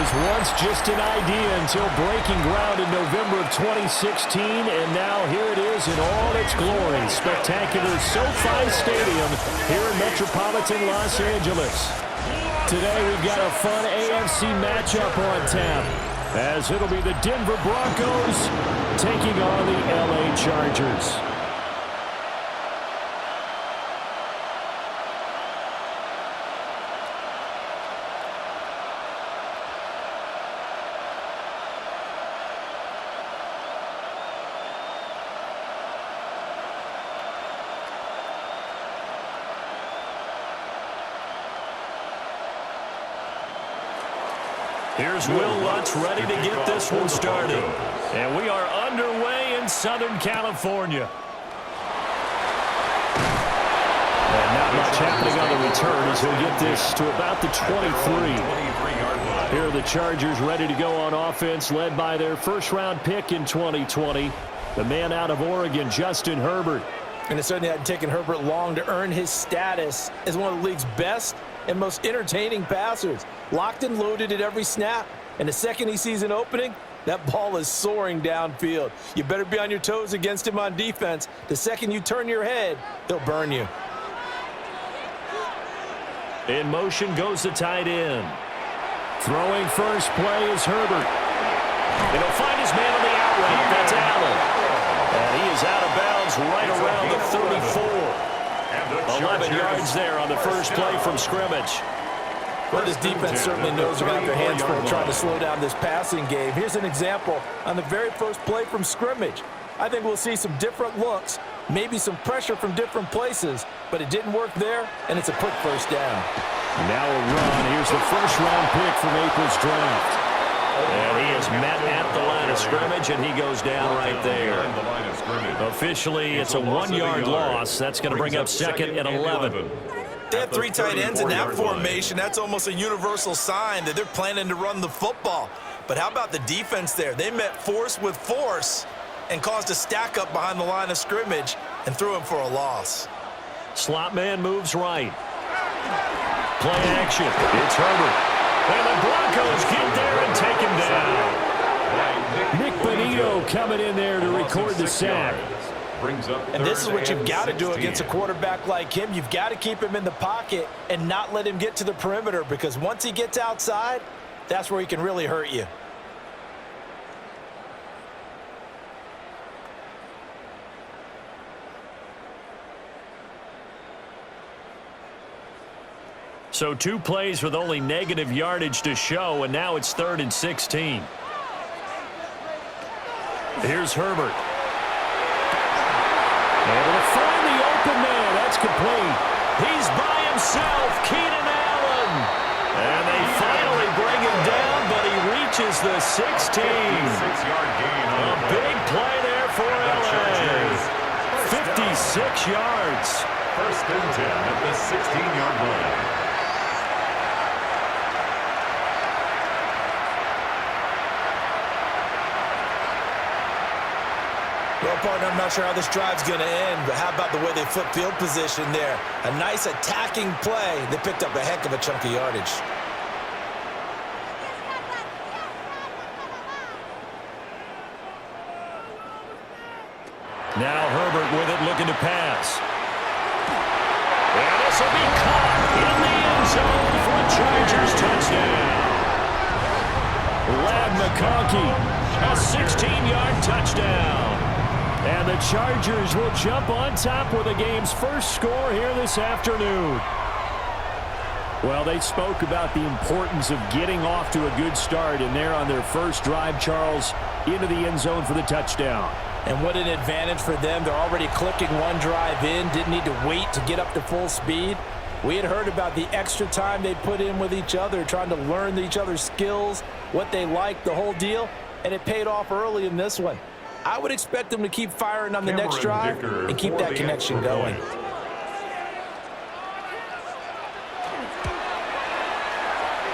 was once just an idea until breaking ground in November of 2016, and now here it is in all its glory. Spectacular SoFi Stadium here in metropolitan Los Angeles. Today we've got a fun AFC matchup on tap, as it'll be the Denver Broncos taking on the LA Chargers. Here's Will Lutz ready to get this one started. And we are underway in Southern California. And not much happening on the return as he'll get this to about the 23. Here are the Chargers ready to go on offense, led by their first-round pick in 2020, the man out of Oregon, Justin Herbert. And it certainly hadn't taken Herbert long to earn his status as one of the league's best and most entertaining passers. Locked and loaded at every snap. And the second he sees an opening, that ball is soaring downfield. You better be on your toes against him on defense. The second you turn your head, he'll burn you. In motion goes the tight end. Throwing first play is Herbert. And he'll find his man on the out route. That's Allen. And he is out of bounds right around the 34. 11 yards there on the first play from scrimmage. Well, this defense certainly knows they're going to have their hands full trying to slow down this passing game. Here's an example on the very first play from scrimmage. I think we'll see some different looks, maybe some pressure from different places, but it didn't work there, and it's a quick first down. Now a run. Here's the first-round pick from April's draft. And he is met at the line of scrimmage, and he goes down right there. Officially, it's a 1-yard loss. That's going to bring up second and 11. They have 3 tight ends in that formation. That's almost a universal sign that they're planning to run the football. But how about the defense there? They met force with force and caused a stack up behind the line of scrimmage and threw him for a loss. Slot man moves right. Play action. It's Herbert. And the Broncos get there and take him down. Nick Bonito coming in there to record the sack. And this is what you've got to do against a quarterback like him. You've got to keep him in the pocket and not let him get to the perimeter, because once he gets outside, that's where he can really hurt you. So 2 plays with only negative yardage to show, and now it's 3rd and 16. Here's Herbert. Able to find the open man. That's complete. He's by himself, Keenan Allen. And they finally bring him down, but he reaches the 16. A big play there for LA. 56 yards. 1st and 10 at the 16-yard line. Well, partner, I'm not sure how this drive's going to end, but how about the way they flip field position there? A nice attacking play. They picked up a heck of a chunk of yardage. Now Herbert with it, looking to pass. And this will be caught in the end zone for a Chargers touchdown. Lad McConkey, a 16-yard touchdown. And the Chargers will jump on top with the game's first score here this afternoon. Well, they spoke about the importance of getting off to a good start, and they're on their first drive, Charles, into the end zone for the touchdown. And what an advantage for them. They're already clicking one drive in, didn't need to wait to get up to full speed. We had heard about the extra time they put in with each other, trying to learn each other's skills, what they like, the whole deal, and it paid off early in this one. I would expect them to keep firing on the next drive and keep that connection going.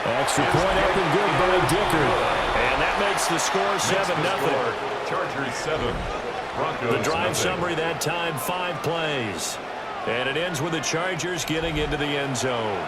Extra point up and good by Dicker. And that makes the score 7-0. Chargers 7. Broncos The drive 0. summary that time, 5 plays. And it ends with the Chargers getting into the end zone.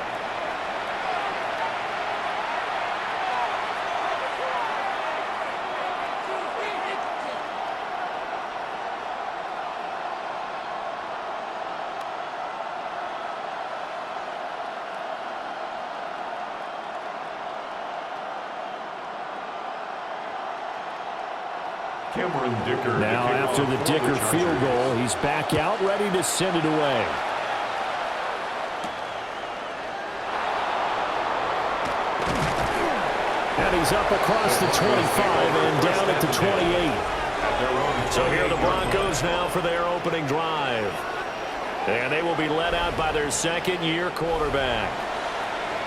Now after the Dicker field goal, he's back out, ready to send it away. And he's up across the 25 and down at the 28. So here are the Broncos now for their opening drive. And they will be led out by their second-year quarterback.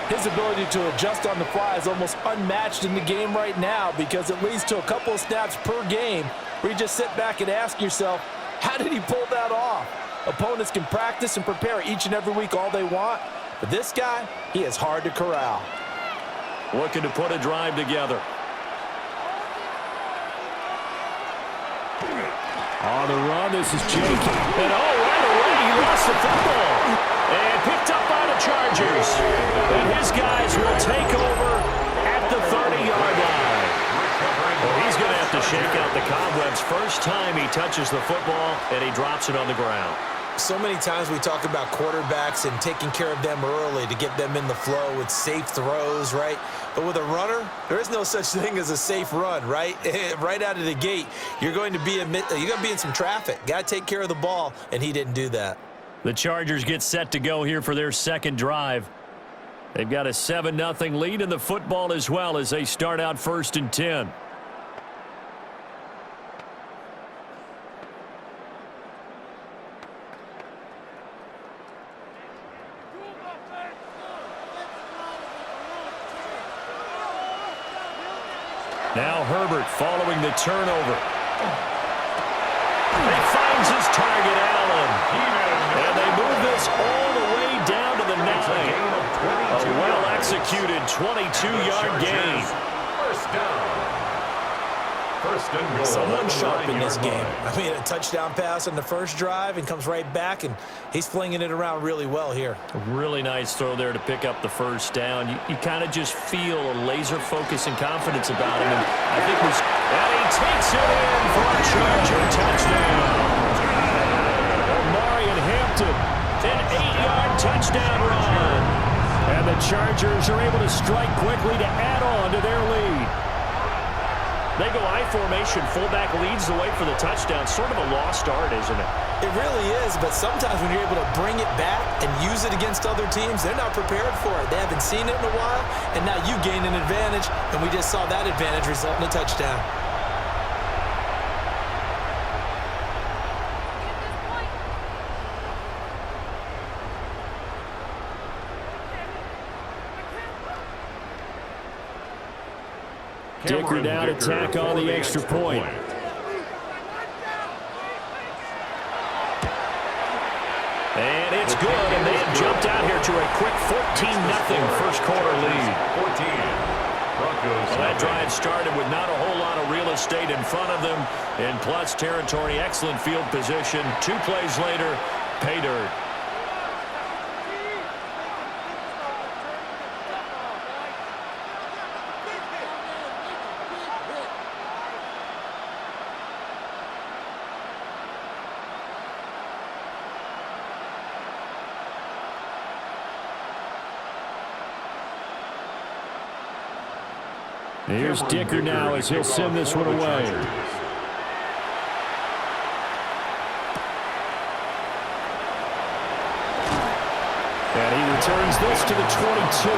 His ability to adjust on the fly is almost unmatched in the game right now because it leads to a couple of snaps per game where you just sit back and ask yourself, how did he pull that off? Opponents can practice and prepare each and every week all they want, but this guy, he is hard to corral. Looking to put a drive together. On the run, this is Jake. And right away, he lost the football. And picked up by the Chargers. And his guys will take over at the 30-yard line. Well, he's going to have to shake out the cobwebs first time he touches the football, and he drops it on the ground. So many times we talk about quarterbacks and taking care of them early to get them in the flow with safe throws, right? But with a runner, there is no such thing as a safe run, right? Right out of the gate, you're going to be in some traffic. Got to take care of the ball, and he didn't do that. The Chargers get set to go here for their second drive. They've got a 7-0 lead in the football as well as they start out 1st and 10. Now Herbert following the turnover. He finds his target, Allen. And they move this all the way down to the 9. A well-executed 22-yard gain. First down. Someone sharp in this game. I mean, a touchdown pass on the first drive and comes right back, and he's flinging it around really well here. A really nice throw there to pick up the first down. You kind of just feel a laser focus and confidence about him. And I think and he takes it in for a Charger touchdown. Marion Hampton, an 8-yard touchdown run. And the Chargers are able to strike quickly to add on to their lead. They go I formation, fullback leads the way for the touchdown. Sort of a lost art, isn't it? It really is, but sometimes when you're able to bring it back and use it against other teams, they're not prepared for it. They haven't seen it in a while, and now you gain an advantage, and we just saw that advantage result in a touchdown. Dicker now to tack on the extra point. And it's good, and they have jumped out here to a quick 14-0 first quarter lead. 14. Broncos. Well, that drive started with not a whole lot of real estate in front of them. In plus territory, excellent field position. 2 plays later, pay dirt. Here's Dicker now as he'll send this one away. And he returns this to the 22.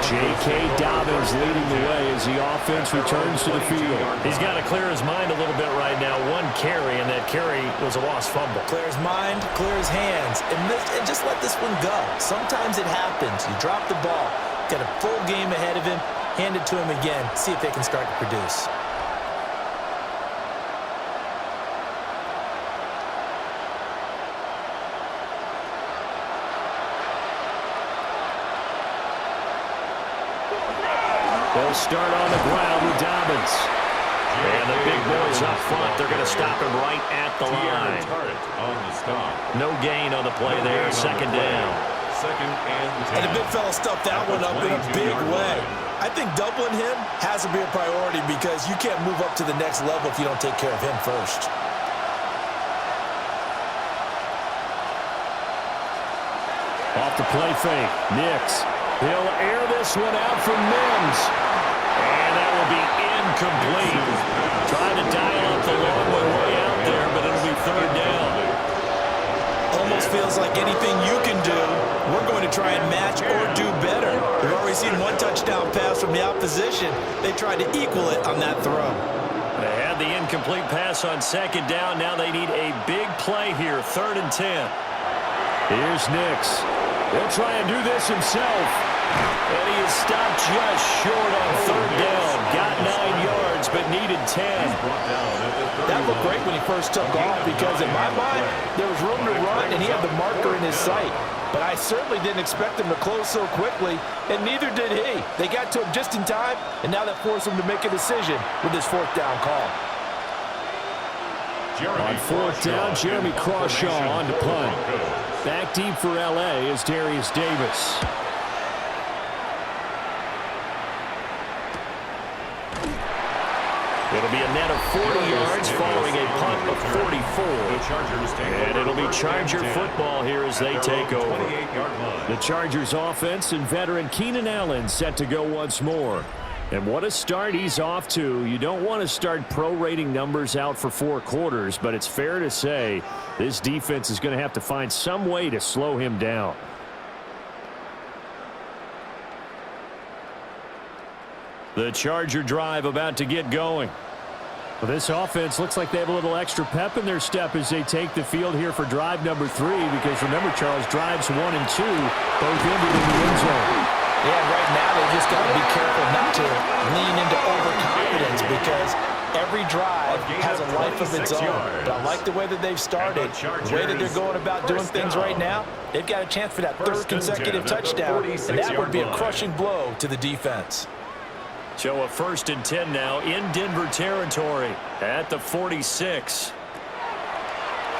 J.K. Dobbins leading the way as the offense returns to the field. He's got to clear his mind a little bit right now. 1 carry, and that carry was a lost fumble. Clear his mind, clear his hands, and just let this one go. Sometimes it happens. You drop the ball. Got a full game ahead of him. Hand it to him again. See if they can start to produce. They'll start on the ground with Dobbins. And the big boys up front, they're going to stop him right at the line. No gain on the play there, 2nd down. And the big fella stuffed that one up in a big way. I think doubling him has to be a priority because you can't move up to the next level if you don't take care of him first. Off the play fake, Nix. He'll air this one out for Mims. And that will be incomplete. Trying to dial up the long way out there, but it'll be third down. Almost feels like anything you can do, we're going to try and match or do better. We've already seen one touchdown pass from the opposition. They tried to equal it on that throw. They had the incomplete pass on second down. Now they need a big play here, 3rd and 10. Here's Nix. He'll try and do this himself. And he is stopped just short on 3rd down. Got 9 yards, but needed 10. That looked great when he first took off because in my mind, there was room to run and he had the marker in his sight. But I certainly didn't expect him to close so quickly, and neither did he. They got to him just in time, and now that forced him to make a decision with his 4th down call. On 4th down, Jeremy Crawshaw on to punt. Back deep for L.A. is Darius Davis. It'll be a net of 40 yards following a punt of 44. And it'll be Charger football here as they take over. The Chargers offense and veteran Keenan Allen set to go once more. And what a start he's off to. You don't want to start prorating numbers out for 4 quarters, but it's fair to say this defense is going to have to find some way to slow him down. The Charger drive about to get going. Well, this offense looks like they have a little extra pep in their step as they take the field here for drive number 3, because remember, Charles, drives 1 and 2 both ended in the end zone. Yeah, right now they just got to be careful not to lean into overconfidence because every drive has a life of its own. But I like the way that they've started, the way that they're going about doing things right now. They've got a chance for that 3rd consecutive touchdown, and that would be a crushing blow to the defense. So a 1st and 10 now in Denver territory at the 46.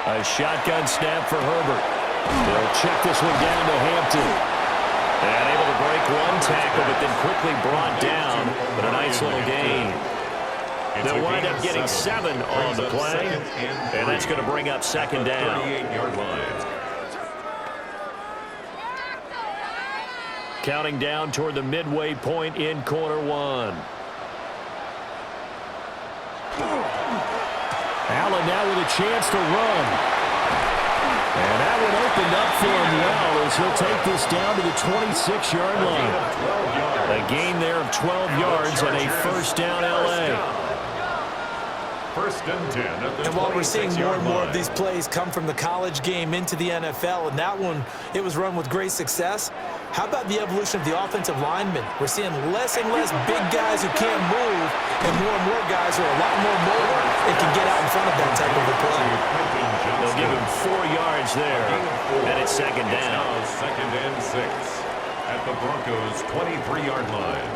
A shotgun snap for Herbert. They'll check this one down to Hampton. And able to break 1 tackle, but then quickly brought down. But a nice little gain. They'll wind up getting 7 on the play. And that's going to bring up 2nd down. 38-yard line. Counting down toward the midway point in quarter 1. Allen now with a chance to run. And that one opened up for him well as he'll take this down to the 26-yard line. A gain there of 12 yards and a 1st down L.A. 1st and 10 at the And while we're seeing more and more of line. these plays come from the college game into the NFL, and that one, it was run with great success, how about the evolution of the offensive linemen? We're seeing less and less big guys who can't move, and more guys who are a lot more mobile and can get out in front of that type of a play. They'll give him 4 yards there, and it's 2nd down. 2nd and 6 at the Broncos' 23-yard line.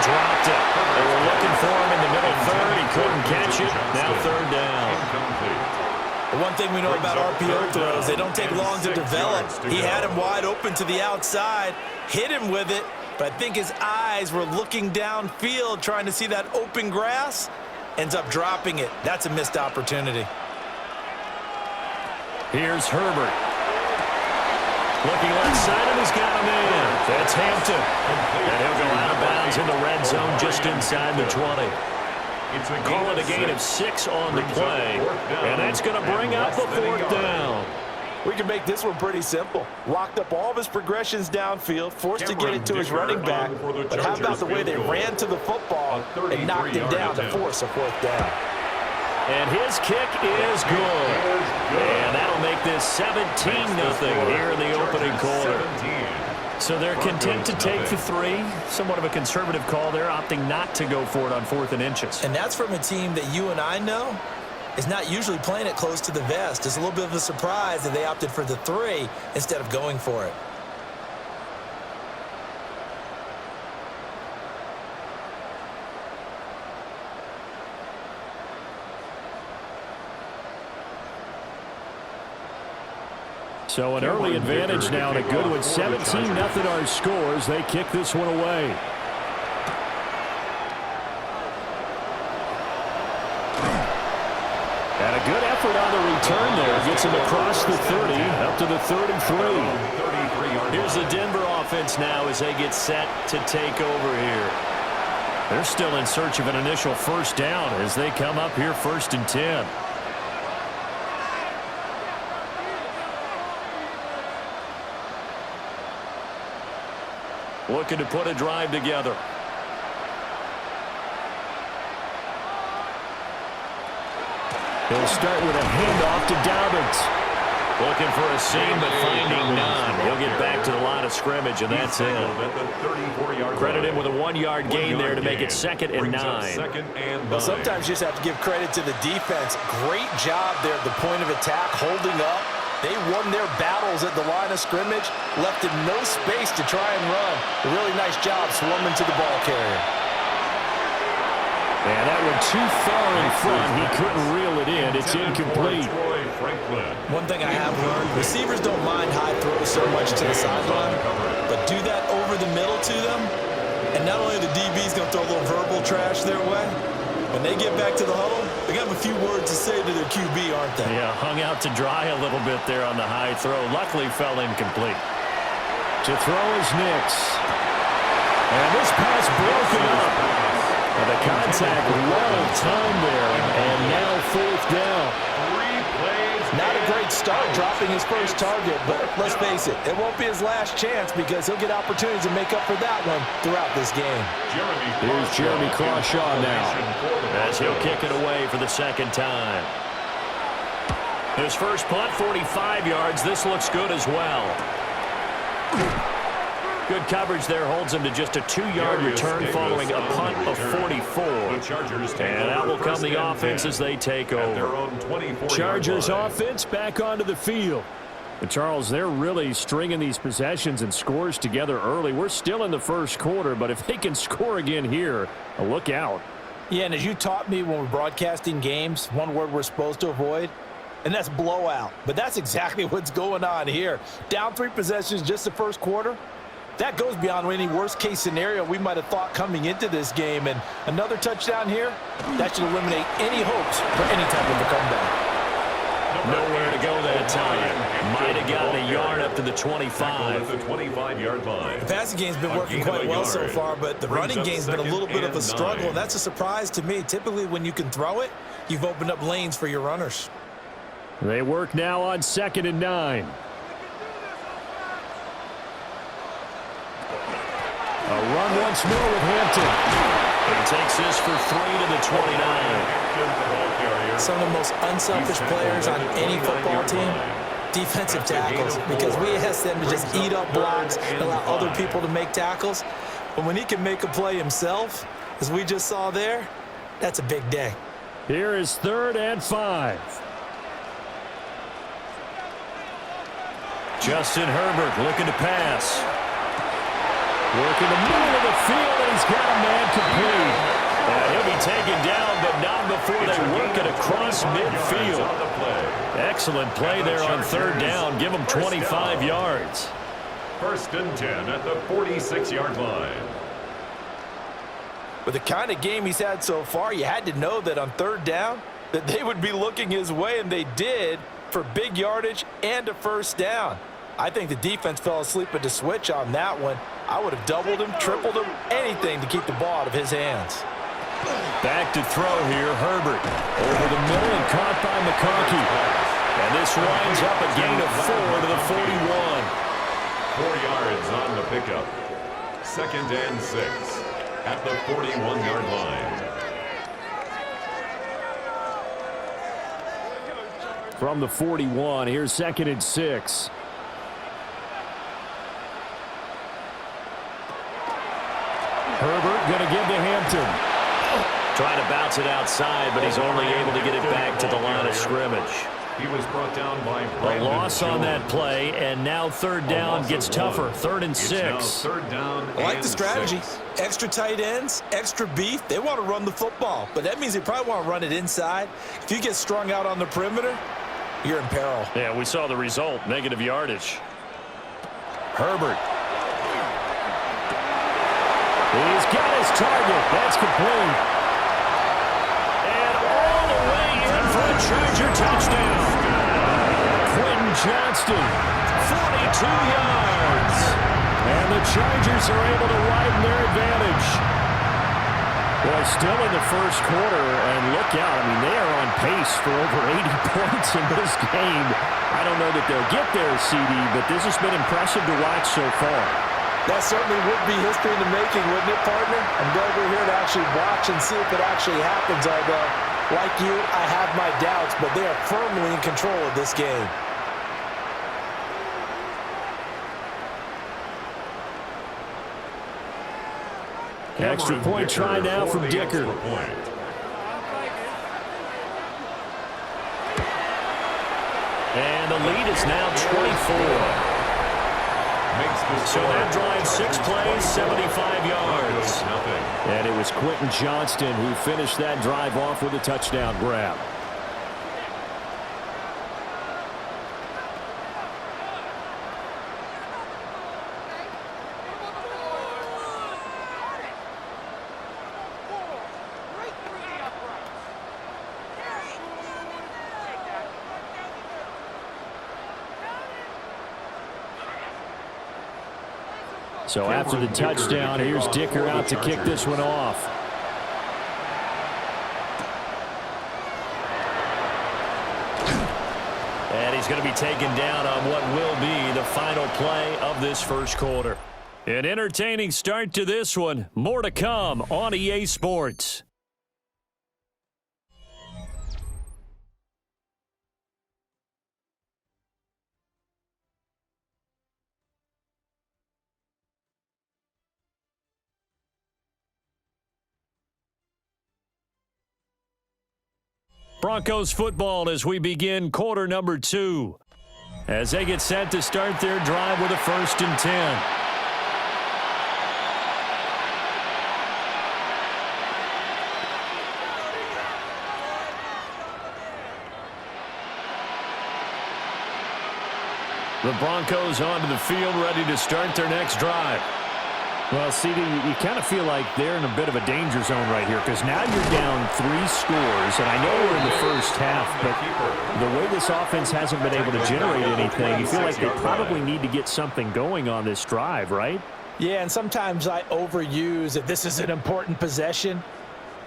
Dropped it. They were looking for him in the middle 3rd. He couldn't catch it. Now 3rd down. The one thing we know about RPO throws, they don't take long to develop. He had him wide open to the outside, hit him with it, but I think his eyes were looking downfield trying to see that open grass. Ends up dropping it. That's a missed opportunity. Here's Herbert. Looking left side, and he's got him in. That's Hampton. And he'll go out of bounds in the red zone just inside the 20. Call it a gain of 6 on the play. And that's going to bring up the 4th down. We can make this one pretty simple. Locked up all of his progressions downfield, forced to get it to his running back. But how about the way they ran to the football and knocked him down to force a 4th down? And his kick is good. And that'll make this 17-0 here in the opening quarter. So they're content to take the 3. Somewhat of a conservative call there, opting not to go for it on 4th and inches. And that's from a team that you and I know is not usually playing it close to the vest. It's a little bit of a surprise that they opted for the 3 instead of going for it. So an early advantage now and a good one. 17-0 our scores. They kick this one away. And a Good effort on the return there. Gets him across the 30, up to the 33. Here's the Denver offense now as they get set to take over here. They're still in search of an initial first down as they come up here 1st and 10. Looking to put a drive together. He'll start with a handoff to Dobbins. Looking for a seam, but finding none. He'll get back to the line of scrimmage, and that's it. Credit him with a 1-yard gain there to make it 2nd and 9. Well, sometimes you just have to give credit to the defense. Great job there at the point of attack, holding up. They won their battles at the line of scrimmage, left him no space to try and run. A really nice job swarming to the ball carrier. And that went too far in front. He couldn't reel it in. It's incomplete. One thing I have learned, receivers don't mind high throws so much to the sideline, but do that over the middle to them, and not only the DB's going to throw a little verbal trash their way, when they get back to the huddle, they have a few words to say to their QB, aren't they? Yeah, hung out to dry a little bit there on the high throw. Luckily fell incomplete. To throw is Nix. And this pass broken up. And the contact well timed there. And now 4th down. Not a great start dropping his first target, but let's face it, it won't be his last chance because he'll get opportunities to make up for that one throughout this game. Here's Jeremy Crawshaw now as he'll kick it away for the 2nd time. His first punt, 45 yards. This looks good as well. Good coverage there holds him to just a 2-yard return following a punt of 44. And out will come the offense as they take over. Chargers offense back onto the field. But Charles, they're really stringing these possessions and scores together early. We're still in the first quarter, but if they can score again here, look out. Yeah, and as you taught me when we're broadcasting games, one word we're supposed to avoid, and that's blowout. But that's exactly what's going on here. Down 3 possessions just the first quarter. That goes beyond any worst-case scenario we might have thought coming into this game. And another touchdown here, that should eliminate any hopes for any type of a comeback. Nowhere to go that time. Might have gotten a yard up to the 25. The 25-yard line. The passing game's been working quite well so far, but the running game's been a little bit of a struggle, and that's a surprise to me. Typically, when you can throw it, you've opened up lanes for your runners. They work now on 2nd and 9. A run once more with Hampton. He takes this for 3 to the 29. Some of the most unselfish players on any football team, defensive tackles, because we ask them to just eat up blocks and allow other people to make tackles. But when he can make a play himself, as we just saw there, that's a big day. Here is 3rd and 5. Justin Herbert looking to pass. Working the middle of the field, and he's got a man complete. And he'll be taken down, but not before they work it across midfield. Excellent play there on 3rd down. Give him 25 yards. 1st and 10 at the 46-yard line. With the kind of game he's had so far, you had to know that on 3rd down that they would be looking his way, and they did, for big yardage and a 1st down. I think the defense fell asleep at the switch on that one. I would have doubled him, tripled him, anything to keep the ball out of his hands. Back to throw here, Herbert. Over the middle and caught by McConkey. And this winds up a gain of 4 to the 41. 4 yards on the pickup. 2nd and 6 at the 41-yard line. From the 41, here's 2nd and 6. Herbert going to give to Hampton. Trying to bounce it outside, but he's only able to get it back to the line of scrimmage. He was brought down by a loss on that play, and now 3rd down gets tougher. 3rd and 6. I like the strategy. Extra tight ends, extra beef. They want to run the football, but that means they probably want to run it inside. If you get strung out on the perimeter, you're in peril. Yeah, we saw the result, negative yardage. Herbert. He's got his target. That's complete. And all the way in for a Charger touchdown. Quentin Johnston, 42 yards. And the Chargers are able to widen their advantage. Well, still in the first quarter, and look out. I mean, they are on pace for over 80 points in this game. I don't know that they'll get there, CD, but this has been impressive to watch so far. That certainly would be history in the making, wouldn't it, partner? I'm glad we're here to actually watch and see if it actually happens, although, like you, I have my doubts, but they are firmly in control of this game. Extra point try now from Dicker. And the lead is now 24. So that drive, 6 plays, 75 yards. And it was Quentin Johnston who finished that drive off with a touchdown grab. So after the touchdown, here's Dicker out to kick this one off. And he's going to be taken down on what will be the final play of this first quarter. An entertaining start to this one. More to come on EA Sports. Broncos football as we begin quarter number 2. As they get set to start their drive with a 1st and 10. The Broncos onto the field ready to start their next drive. Well, CD, you kind of feel like they're in a bit of a danger zone right here because now you're down 3 scores, and I know we're in the first half, but the way this offense hasn't been able to generate anything, you feel like they probably need to get something going on this drive, right? Yeah, and sometimes I overuse that this is an important possession,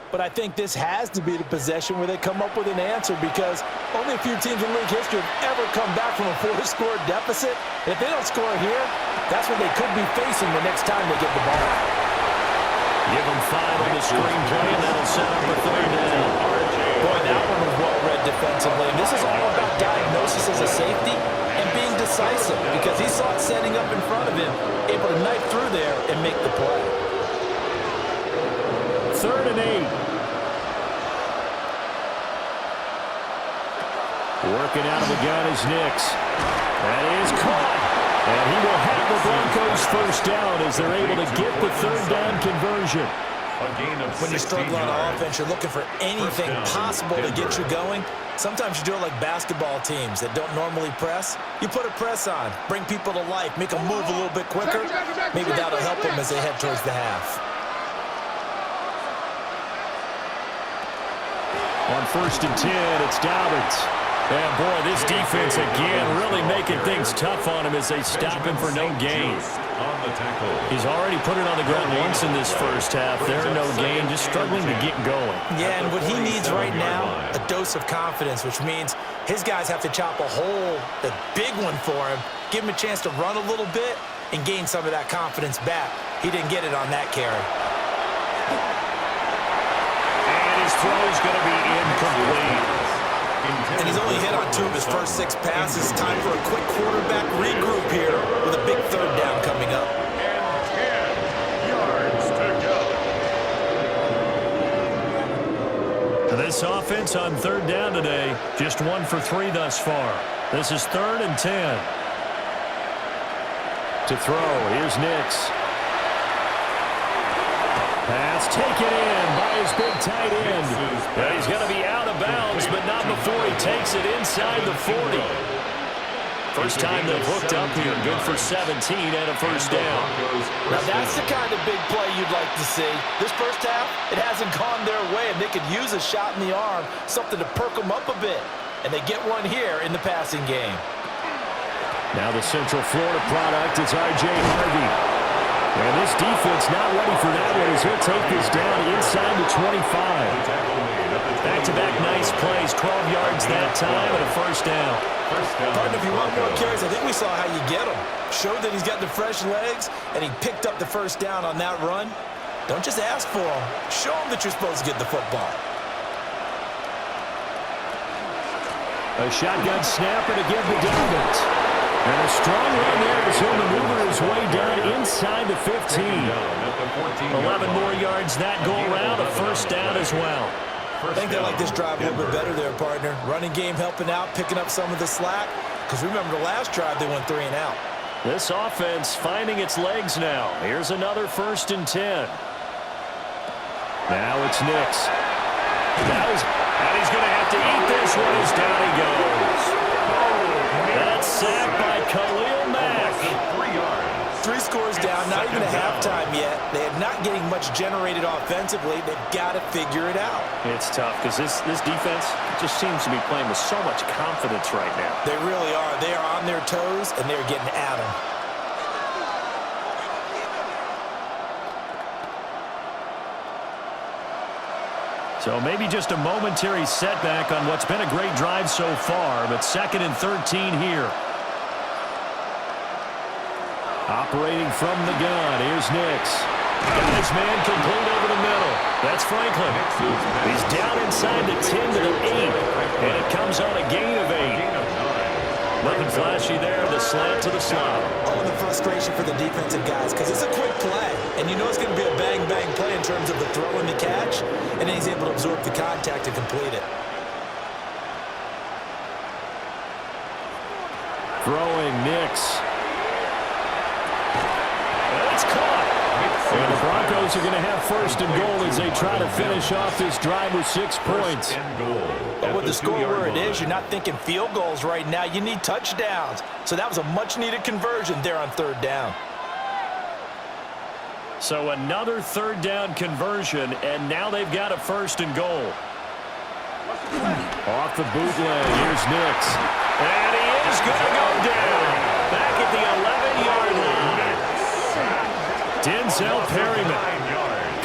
but I think this has to be the possession where they come up with an answer because only a few teams in league history have ever come back from a 4-score deficit. And if they don't score here, that's what they could be facing the next time they get the ball. Give them 5 on the screenplay, and that'll set up a 3rd down. Boy, that one was well read defensively. And this is all about diagnosis as a safety and being decisive because he saw it setting up in front of him, able to knife through there and make the play. 3rd and 8. Working out of the gun is Nix. That is caught. And he will have the Broncos 1st down as they're able to get the 3rd down conversion. When you struggle on offense, you're looking for anything possible to get you going. Sometimes you do it like basketball teams that don't normally press. You put a press on, bring people to life, make them move a little bit quicker. Maybe that'll help them as they head towards the half. On 1st and 10, it's Dobbins. And, boy, this defense again really making things tough on him as they stop him for no gain. He's already put it on the ground once in this first half. There are no gain, just struggling to get going. Yeah, and what he needs right now, a dose of confidence, which means his guys have to chop a hole, a big one for him, give him a chance to run a little bit and gain some of that confidence back. He didn't get it on that carry. His throw is going to be incomplete. And he's only hit on 2 of his first 6 passes. Time for a quick quarterback regroup here with a big 3rd down coming up. And 10 yards to go. This offense on 3rd down today, just 1 for 3 thus far. This is 3rd and 10. To throw, here's Nix. Pass taken in by his big tight end. And he's going to be out of bounds, but not before he takes it inside the 40. First time they've hooked up here. Good for 17 and a 1st down. Now that's the kind of big play you'd like to see. This first half, it hasn't gone their way, and they could use a shot in the arm, something to perk them up a bit. and they get one here in the passing game. Now the Central Florida product is R.J. Harvey. And this defense not ready for that one as he'll take this down inside the 25. Back-to-back nice plays, 12 yards that time and a first down. Partner, if you want more carries, I think we saw how you get him. Showed that he's got the fresh legs, and he picked up the first down on that run. Don't just ask for him. Show him that you're supposed to get the football. A shotgun snap and again to Dobbins. And a strong run there as he'll maneuver his way down inside the 15. 11 more yards that go around, a first down as well. I think they like this drive a little bit better there, partner. Running game helping out, picking up some of the slack. Because remember the last drive, they went 3 and out. This offense finding its legs now. Here's another 1st and 10. Now it's Nix. And he's going to have to eat this one as down he goes. That's sacked by Khalil Mack. 3 scores down, not even a halftime yet. They are not getting much generated offensively. They've got to figure it out. It's tough because this defense just seems to be playing with so much confidence right now. They really are. They are on their toes, and they're getting at them. So maybe just a momentary setback on what's been a great drive so far, but 2nd and 13 here. Operating from the gun, here's Nix. Got his man complete over the middle. That's Franklin. He's down inside the 10 to the 8, and it comes on a gain of 8. Nothing flashy there, the slant to the slot. Oh, and the frustration for the defensive guys, because it's a quick play, and you know it's going to be a bang-bang play in terms of the throw and the catch, and then he's able to absorb the contact and complete it. Throwing Nix. That's caught. And the Broncos are going to have 1st and goal as they try to finish off this drive with 6 points. But with the score where it is, you're not thinking field goals right now. You need touchdowns. So that was a much-needed conversion there on 3rd down. So another 3rd down conversion, and now they've got a 1st and goal. Off the bootleg, here's Nix. And he is going to go down. Back at the 11-yard line. Denzel Perryman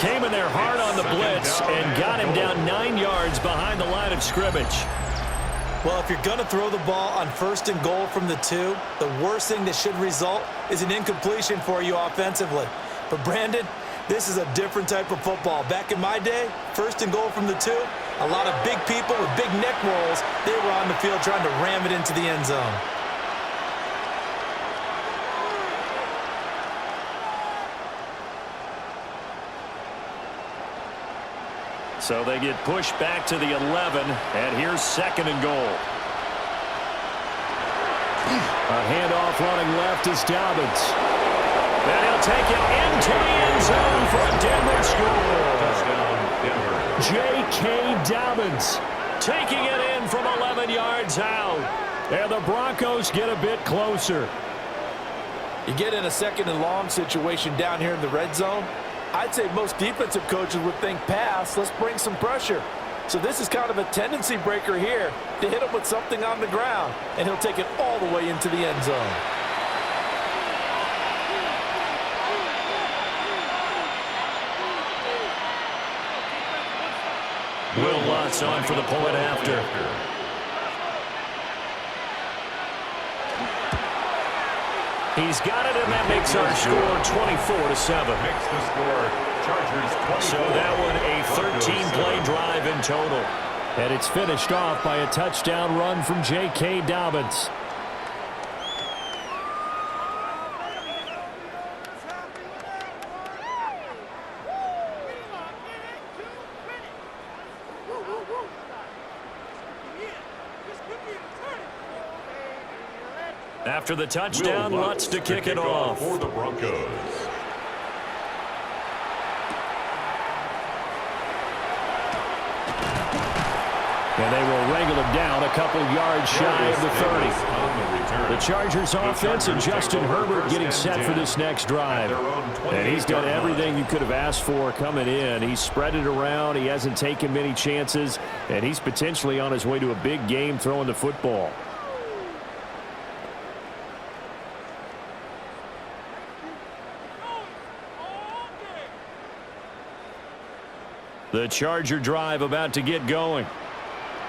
came in there hard on the blitz and got him down 9 yards behind the line of scrimmage. Well, if you're going to throw the ball on 1st and goal from the 2, the worst thing that should result is an incompletion for you offensively. But, Brandon, this is a different type of football. Back in my day, 1st and goal from the 2, a lot of big people with big neck rolls, they were on the field trying to ram it into the end zone. So they get pushed back to the 11, and here's 2nd and goal. A handoff running left is Dobbins. And he'll take it into the end zone for a Denver score. J.K. Dobbins taking it in from 11 yards out. And the Broncos get a bit closer. You get in a 2nd and long situation down here in the red zone, I'd say most defensive coaches would think pass, let's bring some pressure. So this is kind of a tendency breaker here to hit him with something on the ground, and he'll take it all the way into the end zone. Will Lutz on for the point after. He's got it, and that makes our score 24-7. Makes the score Chargers 24. So that one a 13-play drive in total. And it's finished off by a touchdown run from J.K. Dobbins. After the touchdown, Lutz to kick it off. For the Broncos. And they will wrangle him down a couple yards shy of the 30. The Chargers offense and Justin Herbert getting set for this next drive. And he's done everything you could have asked for coming in. He's spread it around. He hasn't taken many chances. And he's potentially on his way to a big game throwing the football. The Charger drive about to get going.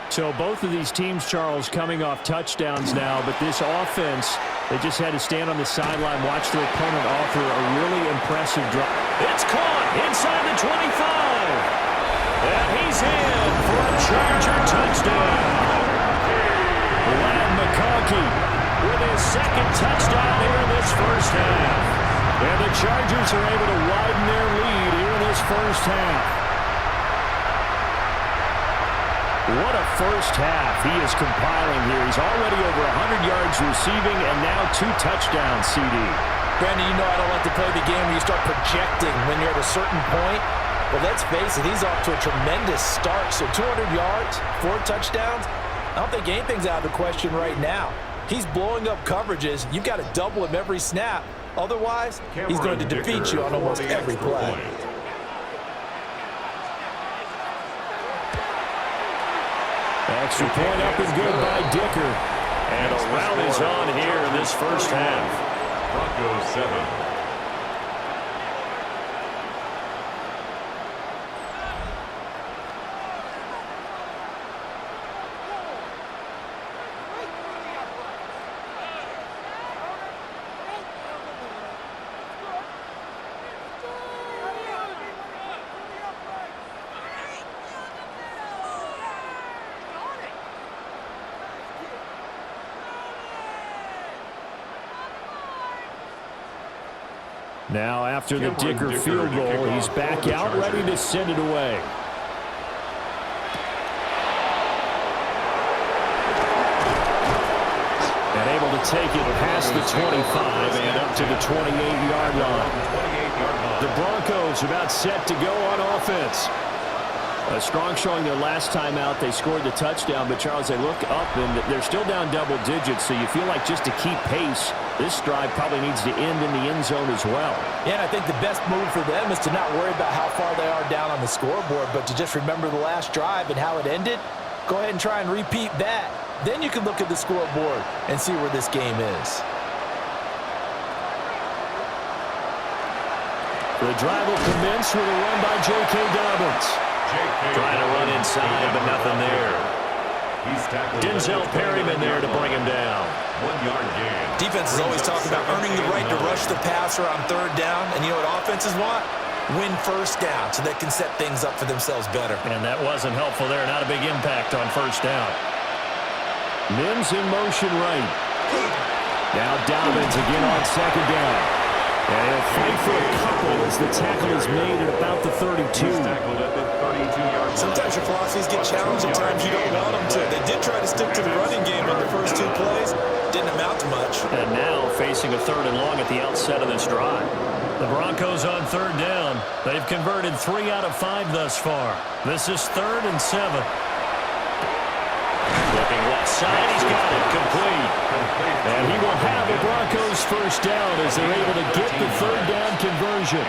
So both of these teams, Charles, coming off touchdowns now, but this offense, they just had to stand on the sideline, watch their opponent offer a really impressive drive. It's caught inside the 25. And he's in for a Charger touchdown. Lamb McConkey with his second touchdown here in this first half. And the Chargers are able to widen their lead here in this first half. What a first half he is compiling here. He's already over 100 yards receiving and now 2 touchdowns, CD. Brandon, you know I don't like to play the game where you start projecting when you're at a certain point. But let's face it, he's off to a tremendous start. So 200 yards, 4 touchdowns. I don't think anything's out of the question right now. He's blowing up coverages. You've got to double him every snap. Otherwise, he's going to defeat you on almost every play. Extra point up and good by Dicker. And a rout is on here in this first half. Broncos 7. Now after the Dicker field goal, he's back out ready to send it away. And able to take it past the 25 and up to the 28-yard line. The Broncos about set to go on offense. A strong showing their last time out. They scored the touchdown, but Charles, they look up and they're still down double digits, so you feel like just to keep pace, this drive probably needs to end in the end zone as well. Yeah, and I think the best move for them is to not worry about how far they are down on the scoreboard, but to just remember the last drive and how it ended. Go ahead and try and repeat that. Then you can look at the scoreboard and see where this game is. The drive will commence with a run by J.K. Dobbins. Trying to run inside, but nothing there. Denzel Perryman there to bring him down. 1 yard gain. Defenses always talk about earning the right to rush the passer on 3rd down. And you know what offenses want? Win 1st down so they can set things up for themselves better. And that wasn't helpful there. Not a big impact on 1st down. Mims in motion right. Now Dobbins again on 2nd down. And he'll fight for a couple as the tackle is made at about the 32. Sometimes your philosophies get challenged, at times you don't want them to. They did try to stick to the running game on the first 2 plays. Didn't amount to much. And now facing a 3rd and long at the outset of this drive. The Broncos on 3rd down. They've converted 3 out of 5 thus far. This is 3rd and 7. Looking left side, he's got it complete. And he will have the Broncos 1st down as they're able to get the 3rd down conversion.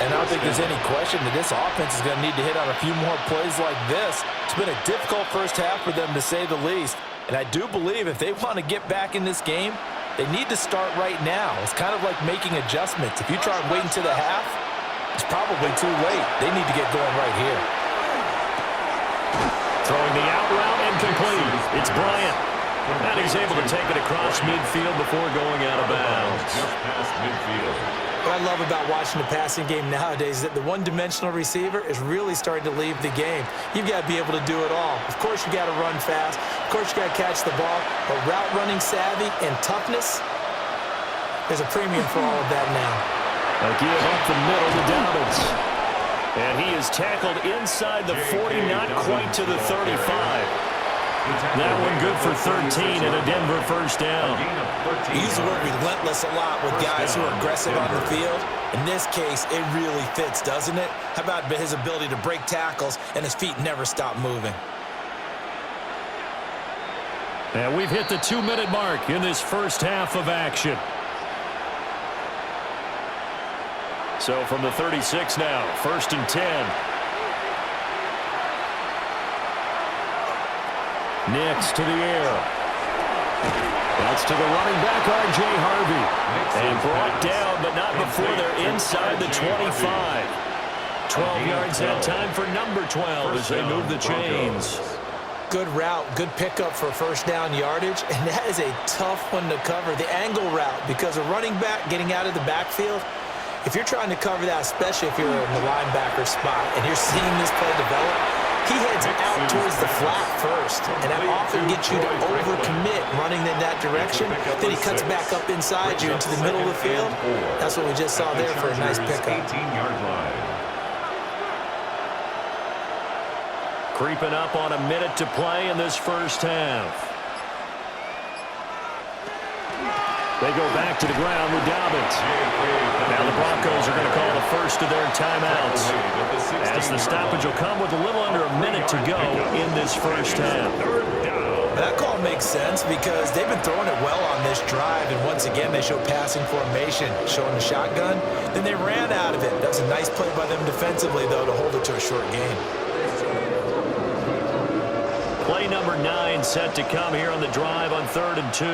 And I don't think there's any question that this offense is going to need to hit on a few more plays like this. It's been a difficult first half for them, to say the least. And I do believe if they want to get back in this game, they need to start right now. It's kind of like making adjustments. If you try and wait until the half, it's probably too late. They need to get going right here. Throwing the out route and complete. It's Bryant. And he's able to take it across midfield before going out of bounds. Just past midfield. What I love about watching the passing game nowadays is that the one-dimensional receiver is really starting to leave the game. You've got to be able to do it all. Of course, you got to run fast. Of course, you got to catch the ball. But route running savvy and toughness, there's a premium for all of that now. A give up the middle to Dobbins. And he is tackled inside the 40, not quite to the 35. That one good for 13 and a Denver 1st down. We use the word relentless a lot with guys who are aggressive on the field. In this case, it really fits, doesn't it? How about his ability to break tackles and his feet never stop moving? And we've hit the 2-minute mark in this first half of action. So from the 36 now, 1st and 10. Nix to the air. That's to the running back, R.J. Harvey. And brought down, but not before they're inside the 25. 12 yards that time for number 12 as they move the chains. Good route, good pickup for first down yardage, and that is a tough one to cover. The angle route, because a running back getting out of the backfield, if you're trying to cover that, especially if you're in the linebacker spot and you're seeing this play develop, he heads out towards the flat first, and that often gets you to overcommit running in that direction. Then he cuts back up inside you into the middle of the field. That's what we just saw there for a nice pickup. 18-yard line. Creeping up on a minute to play in this first half. They go back to the ground with Dobbins. Now the Broncos are going to call the first of their timeouts, as the stoppage will come with a little under a minute to go in this first half. That call makes sense because they've been throwing it well on this drive, and once again they show passing formation, showing the shotgun. Then they ran out of it. That was a nice play by them defensively, though, to hold it to a short gain. Play number 9 set to come here on the drive on 3rd and 2.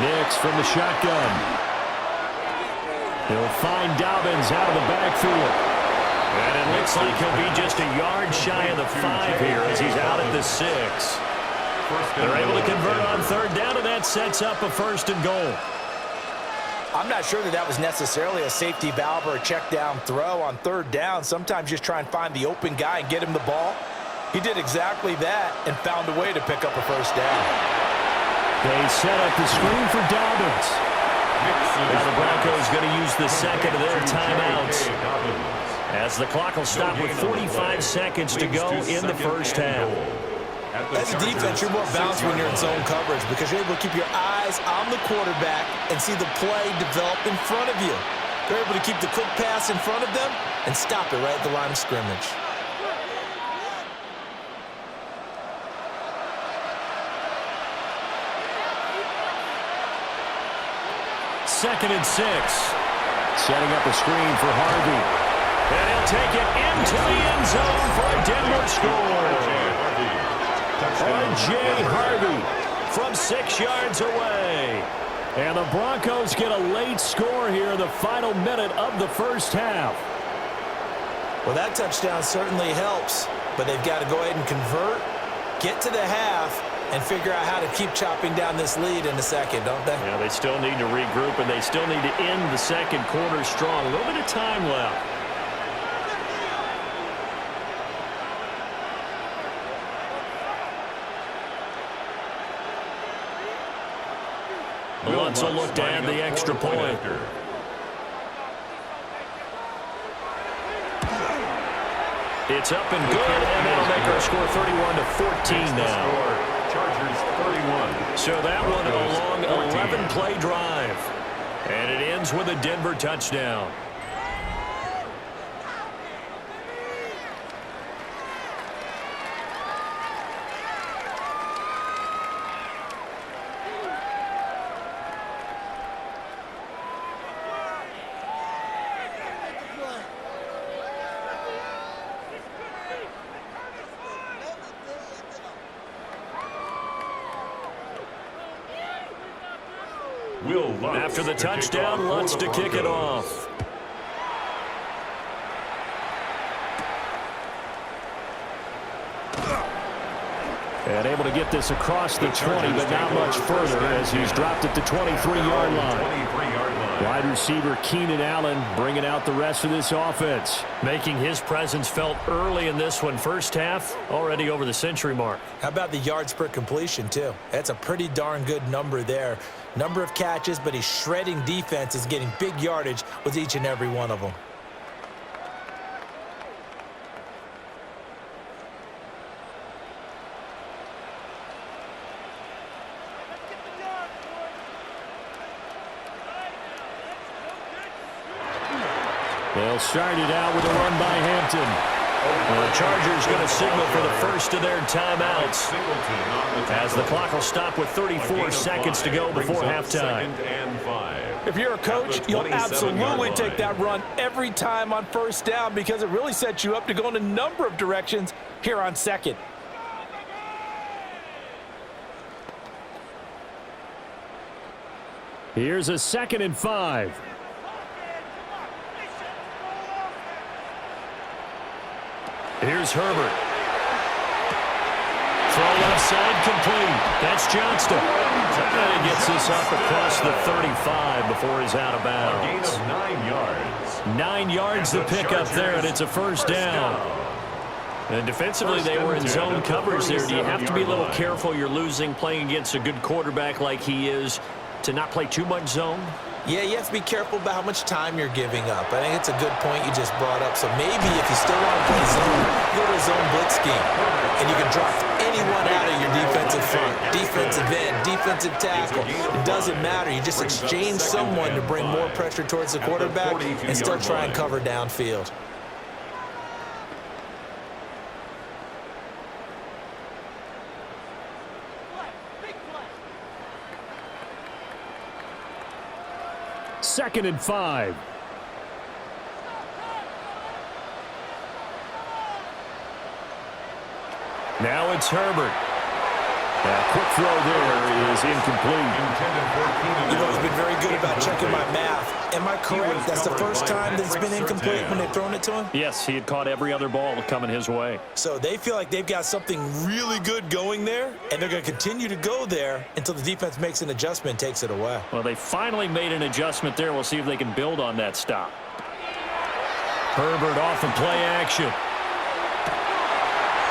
Nix from the shotgun. He'll find Dobbins out of the backfield. And it looks like he'll be just a yard shy of the 5 here as he's out at the 6. They're able to convert on 3rd down, and that sets up a 1st and goal. I'm not sure that was necessarily a safety valve or a check down throw on 3rd down. Sometimes just try and find the open guy and get him the ball. He did exactly that and found a way to pick up a 1st down. They set up the screen for Dobbins. Now the Broncos going to use the second of their timeouts, as the clock will stop with 45 seconds to go in the first half. As a defense, you're more balanced when you're in zone coverage because you're able to keep your eyes on the quarterback and see the play develop in front of you. They're able to keep the quick pass in front of them and stop it right at the line of scrimmage. Second and 6. Setting up a screen for Harvey. And he'll take it into the end zone for a Denver score. R.J. Harvey from 6 yards away. And the Broncos get a late score here in the final minute of the first half. Well, that touchdown certainly helps, but they've got to go ahead and convert, get to the half, and figure out how to keep chopping down this lead in the second, don't they? Yeah, they still need to regroup, and they still need to end the second quarter strong. A little bit of time left. Lutz will look to add the extra point. It's up and good, and that'll make our score 31-14 now. Chargers 31. So that one a long 11-play drive. And it ends with a Denver touchdown. After the touchdown, Lutz to kick it off. And able to get this across the 20, but not much further as he's dropped at the 23-yard line. Wide receiver Keenan Allen bringing out the rest of this offense, making his presence felt early in this one. First half, already over the century mark. How about the yards per completion, too? That's a pretty darn good number there. Number of catches, but he's shredding defense, is getting big yardage with each and every one of them. They'll start it out with a run by Hampton. Well, the Chargers going to signal for the first of their timeouts, as the clock will stop with 34 seconds to go before halftime. If you're a coach, you'll absolutely take that run every time on first down because it really sets you up to go in a number of directions here on second. Here's a 2nd and 5. Here's Herbert. Throw left side complete. That's Johnston. And he gets this up across the 35 before he's out of bounds. A gain of 9 yards. 9 yards to pick up there, and it's a first down. And defensively, they were in zone coverage there. Do you have to be a little careful? You're losing, playing against a good quarterback like he is, to not play too much zone? Yeah, you have to be careful about how much time you're giving up. I think it's a good point you just brought up. So maybe if you still want to play zone, go to a zone blitz scheme. And you can drop anyone out of your defensive front, defensive end, defensive tackle. It doesn't matter. You just exchange someone to bring more pressure towards the quarterback and still try and cover downfield. Second and 5. Now it's Herbert. A quick throw there is incomplete. You know, he's been very good about checking my math. Am I correct? That's the first time that it's been incomplete when they've thrown it to him? Yes, he had caught every other ball coming his way. So they feel like they've got something really good going there, and they're going to continue to go there until the defense makes an adjustment and takes it away. Well, they finally made an adjustment there. We'll see if they can build on that stop. Herbert off of play action.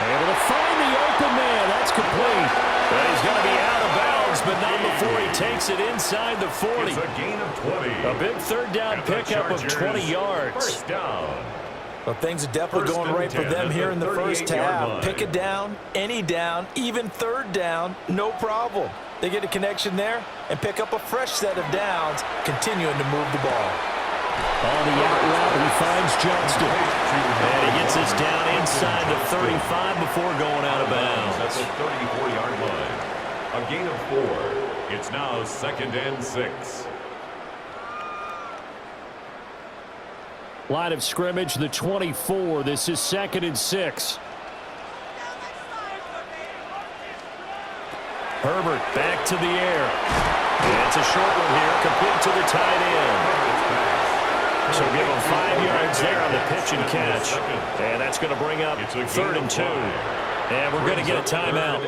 Able to find the open man. That's complete. But he's going to be out of bounds, but not before he takes it inside the 40. It's a gain of 20. A big third down pickup of 20 yards. First down. Well, things are definitely going right for them here in the first half. Pick a down, any down, even third down, no problem. They get a connection there and pick up a fresh set of downs, continuing to move the ball. On the out route, he finds Johnston. And he gets this down inside the 35 before going out of bounds. At the 34-yard line. A gain of 4. It's now 2nd and 6. Line of scrimmage, the 24. This is 2nd and 6. Herbert back to the air. And it's a short one here, complete to the tight end. So give him 5 yards there on the pitch and catch. And that's going to bring up 3rd and 2. And we're going to get a timeout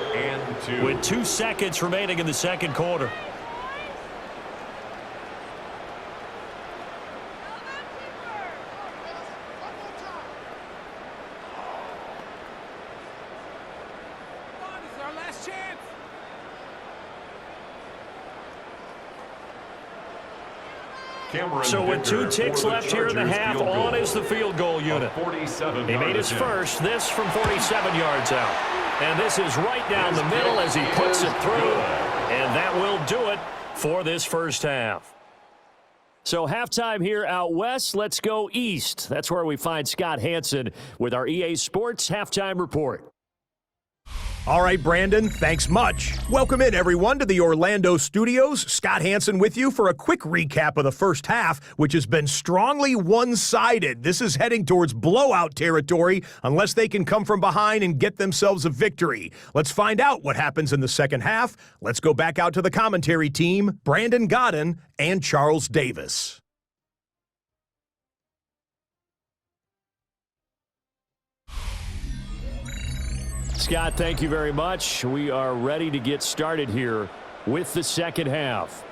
with 2 seconds remaining in the second quarter. So with 2 ticks left here in the half, on is the field goal unit. He made his first, this from 47 yards out. And this is right down the middle as he puts it through. And that will do it for this first half. So halftime here out west. Let's go east. That's where we find Scott Hansen with our EA Sports Halftime Report. All right, Brandon, thanks much. Welcome in, everyone, to the Orlando studios. Scott Hansen with you for a quick recap of the first half, which has been strongly one-sided. This is heading towards blowout territory unless they can come from behind and get themselves a victory. Let's find out what happens in the second half. Let's go back out to the commentary team, Brandon Godden and Charles Davis. Scott, thank you very much. We are ready to get started here with the second half.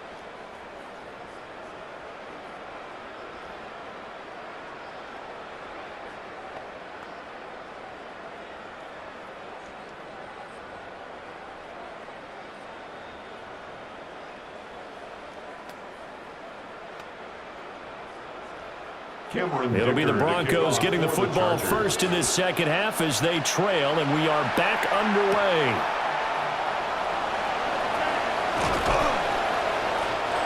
It'll be the Broncos getting the football first in this second half as they trail, and we are back underway.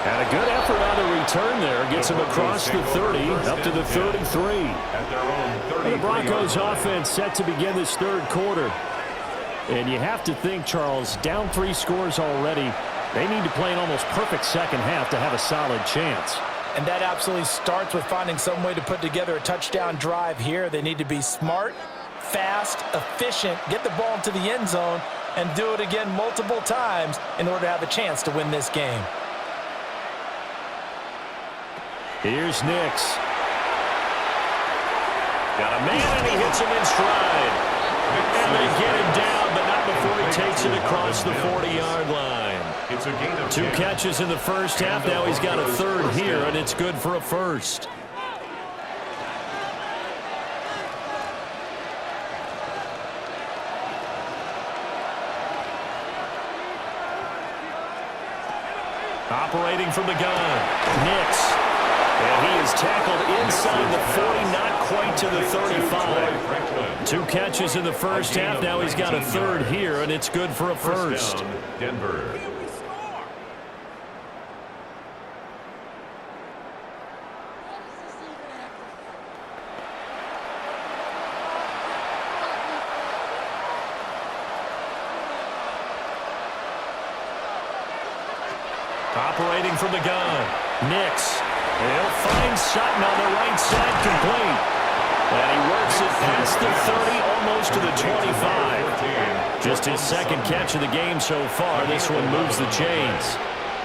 And a good effort on the return there. Gets him across the 30, up to the 33. And the Broncos offense set to begin this third quarter. And you have to think, Charles, down 3 scores already. They need to play an almost perfect second half to have a solid chance. And that absolutely starts with finding some way to put together a touchdown drive here. They need to be smart, fast, efficient, get the ball into the end zone, and do it again multiple times in order to have a chance to win this game. Here's Nix. Got a man, and he hits him in stride. And they get him down, but not before he takes it across the 40-yard line. It's a gain of 2 catches in the first half. Now he's got a third here, and it's good for a first. Operating from the gun, Nix. And he is tackled inside the 40, not quite to the 35. 2 catches in the first half. Now he's got a third here, and it's good for a first. Denver. Operating from the gun, Nix. He'll find Sutton on the right side, complete. And he works it past the 30, almost to the 25. Just his second catch of the game so far. This one moves the chains.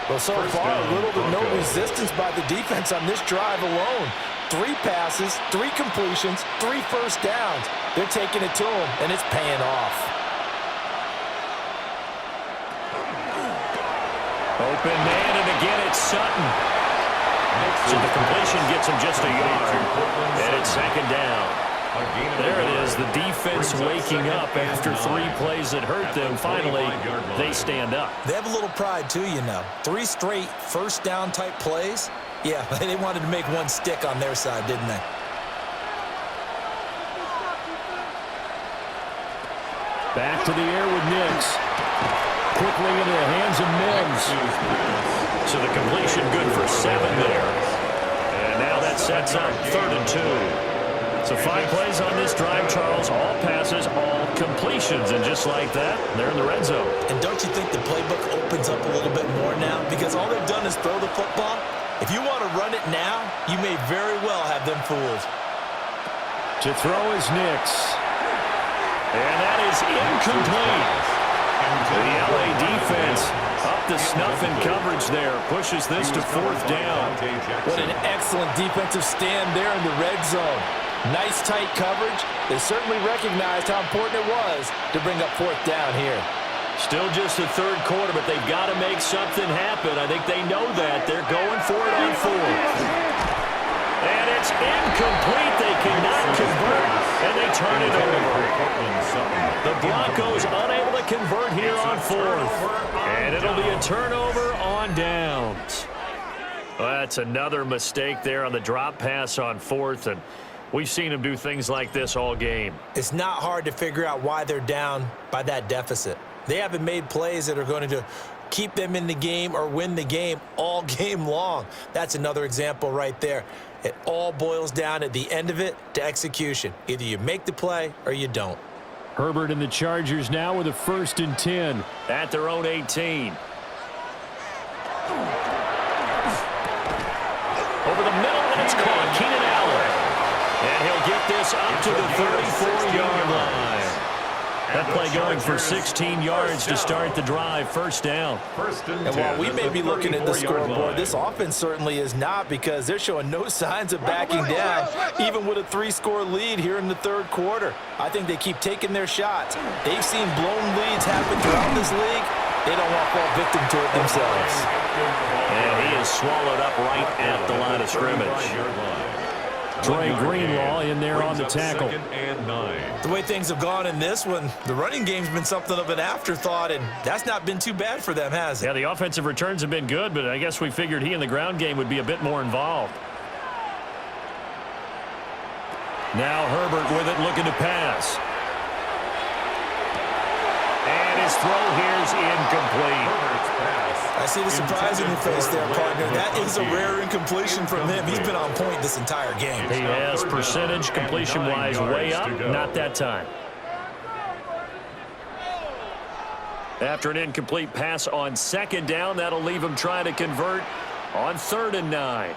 Well, so far, little to no resistance by the defense on this drive alone. 3 passes, 3 completions, 3 first downs. They're taking it to him, and it's paying off. Open man, and again it's Sutton. So the completion gets him just a yard. And it's second down. There it is, the defense waking up after 3 plays that hurt them. Finally, they stand up. They have a little pride, too, you know. 3 straight first down type plays. Yeah, they wanted to make one stick on their side, didn't they? Back to the air with Nix. Quickly into the hands of Mims. So the completion good for 7 there. And now that sets up 3rd and 2. So 5 plays on this drive, Charles. All passes, all completions. And just like that, they're in the red zone. And don't you think the playbook opens up a little bit more now? Because all they've done is throw the football. If you want to run it now, you may very well have them fooled. To throw is Nix. And that is incomplete. The LA defense up to snuff in coverage there. Pushes this to 4th down. What an excellent defensive stand there in the red zone. Nice tight coverage. They certainly recognized how important it was to bring up 4th down here. Still just the 3rd quarter, but they've got to make something happen. I think they know that. They're going for it on 4th. And it's incomplete. They cannot convert, and they turn it over. The Broncos unable to convert here on 4th. And it'll be a turnover on downs. Well, that's another mistake there on the drop pass on 4th, and we've seen them do things like this all game. It's not hard to figure out why they're down by that deficit. They haven't made plays that are going to keep them in the game or win the game all game long. That's another example right there. It all boils down at the end of it to execution. Either you make the play or you don't. Herbert and the Chargers now with a 1st and 10 at their own 18. Over the middle, and it's caught. Keenan Allen. And he'll get this up to the 34-yard line. That play going for 16 yards to start the drive. 1st down. And while we may be looking at the scoreboard, this offense certainly is not, because they're showing no signs of backing down, even with a 3-score lead here in the 3rd quarter. I think they keep taking their shots. They've seen blown leads happen throughout this league. They don't want to fall victim to it themselves. And he is swallowed up right at the line of scrimmage. Dre Greenlaw in there on the tackle. The way things have gone in this one, the running game's been something of an afterthought, and that's not been too bad for them, has it? Yeah, the offensive returns have been good, but I guess we figured he in the ground game would be a bit more involved. Now Herbert with it, looking to pass. And his his throw here's incomplete. I see the surprise in your face there, partner. That is a rare incompletion from him. He's been on point this entire game. He has percentage completion-wise way up, not that time. After an incomplete pass on second down, that'll leave him trying to convert on 3rd and 9.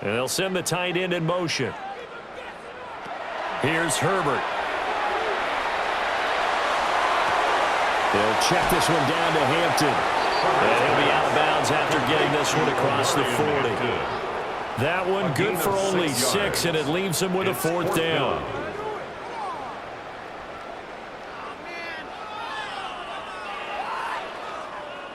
And they'll send the tight end in motion. Here's Herbert. They'll check this one down to Hampton. And he'll be out of bounds after getting this one across the 40. That one good for only 6, and it leaves him with a 4th down.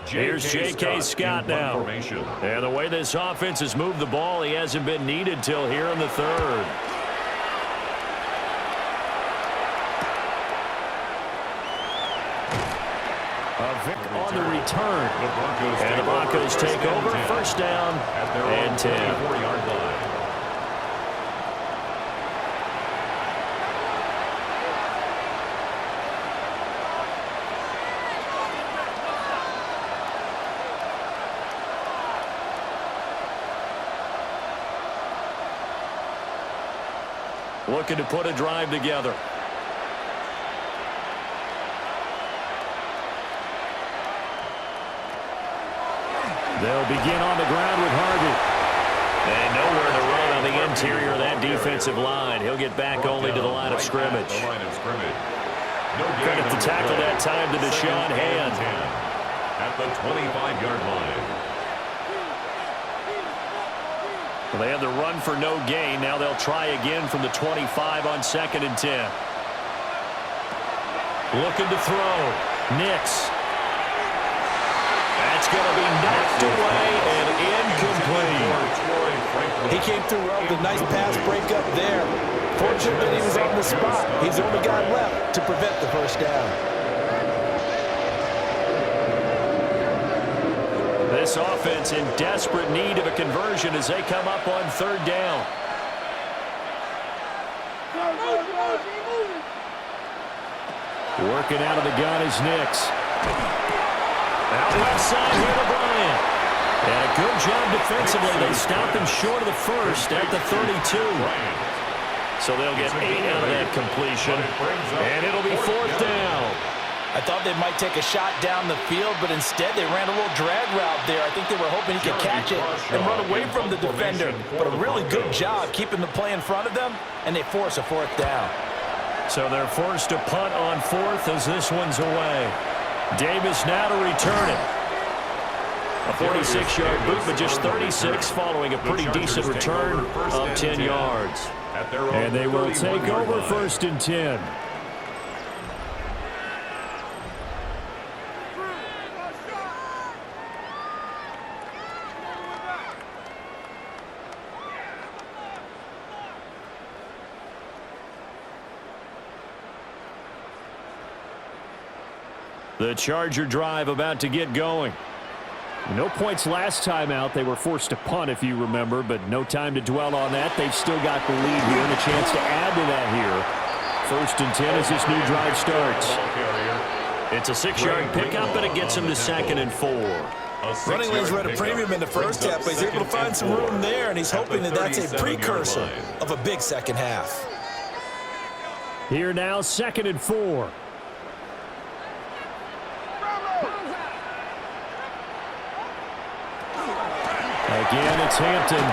Here's J.K. Scott now. And the way this offense has moved the ball, he hasn't been needed till here in the 3rd. On the return. And the Broncos take over. 1st down and 10. Looking to put a drive together. They'll begin on the ground with Harvey. And nowhere to run on the interior of that defensive line. He'll get back only to the line of scrimmage. Credit the tackle that time to Deshaun Hand. At the 25-yard line. Well, they had the run for no gain. Now they'll try again from the 25 on 2nd and 10. Looking to throw. Nix. That's going to be knocked away and incomplete. He came through well with a nice pass breakup there. Fortunate that he was on the spot. He's the only guy left to prevent the 1st down. This offense in desperate need of a conversion as they come up on 3rd down. Working out of the gun is Nix. Out left side here to Bryant. And a good job defensively. They stop him short of the 1st at the 32. So they'll get 8 out of that completion. And it'll be 4th down. I thought they might take a shot down the field, but instead they ran a little drag route there. I think they were hoping he could catch it and run away from the defender. But a really good job keeping the play in front of them, and they force a 4th down. So they're forced to punt on 4th as this one's away. Davis now to return it. A 46-yard boot, but just 36 following a pretty decent return of 10 yards. And they will take over 1st and 10. The Charger drive about to get going. No points last time out. They were forced to punt, if you remember, but no time to dwell on that. They've still got the lead here and a chance to add to that here. 1st and 10 as this new drive starts. It's a 6-yard pickup, but it gets him to 2nd and 4. Running lanes were at a premium in the 1st half, but he's able to find some room there, and he's hoping that that's a precursor of a big 2nd half. Here now, 2nd and 4. Again, it's Hampton.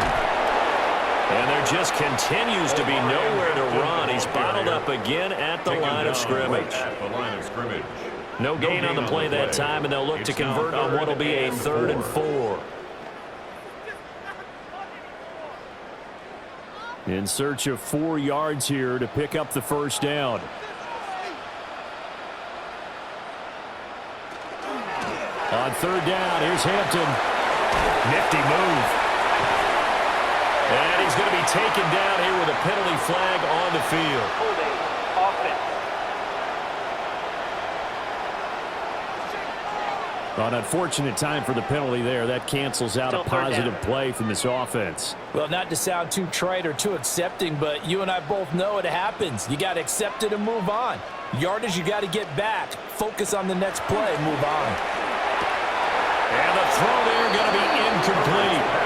And there just continues to be nowhere to run. He's bottled up again at the line of scrimmage. No gain on the play that time, and they'll look to convert on what will be a 3rd and 4. In search of 4 yards here to pick up the 1st down. On 3rd down, here's Hampton. Nifty move. And he's going to be taken down here with a penalty flag on the field. Well, an unfortunate time for the penalty there. That cancels out a positive play from this offense. Well, not to sound too trite or too accepting, but you and I both know it happens. You got to accept it and move on. Yardage, you got to get back. Focus on the next play, move on. And the throw there going to be incomplete.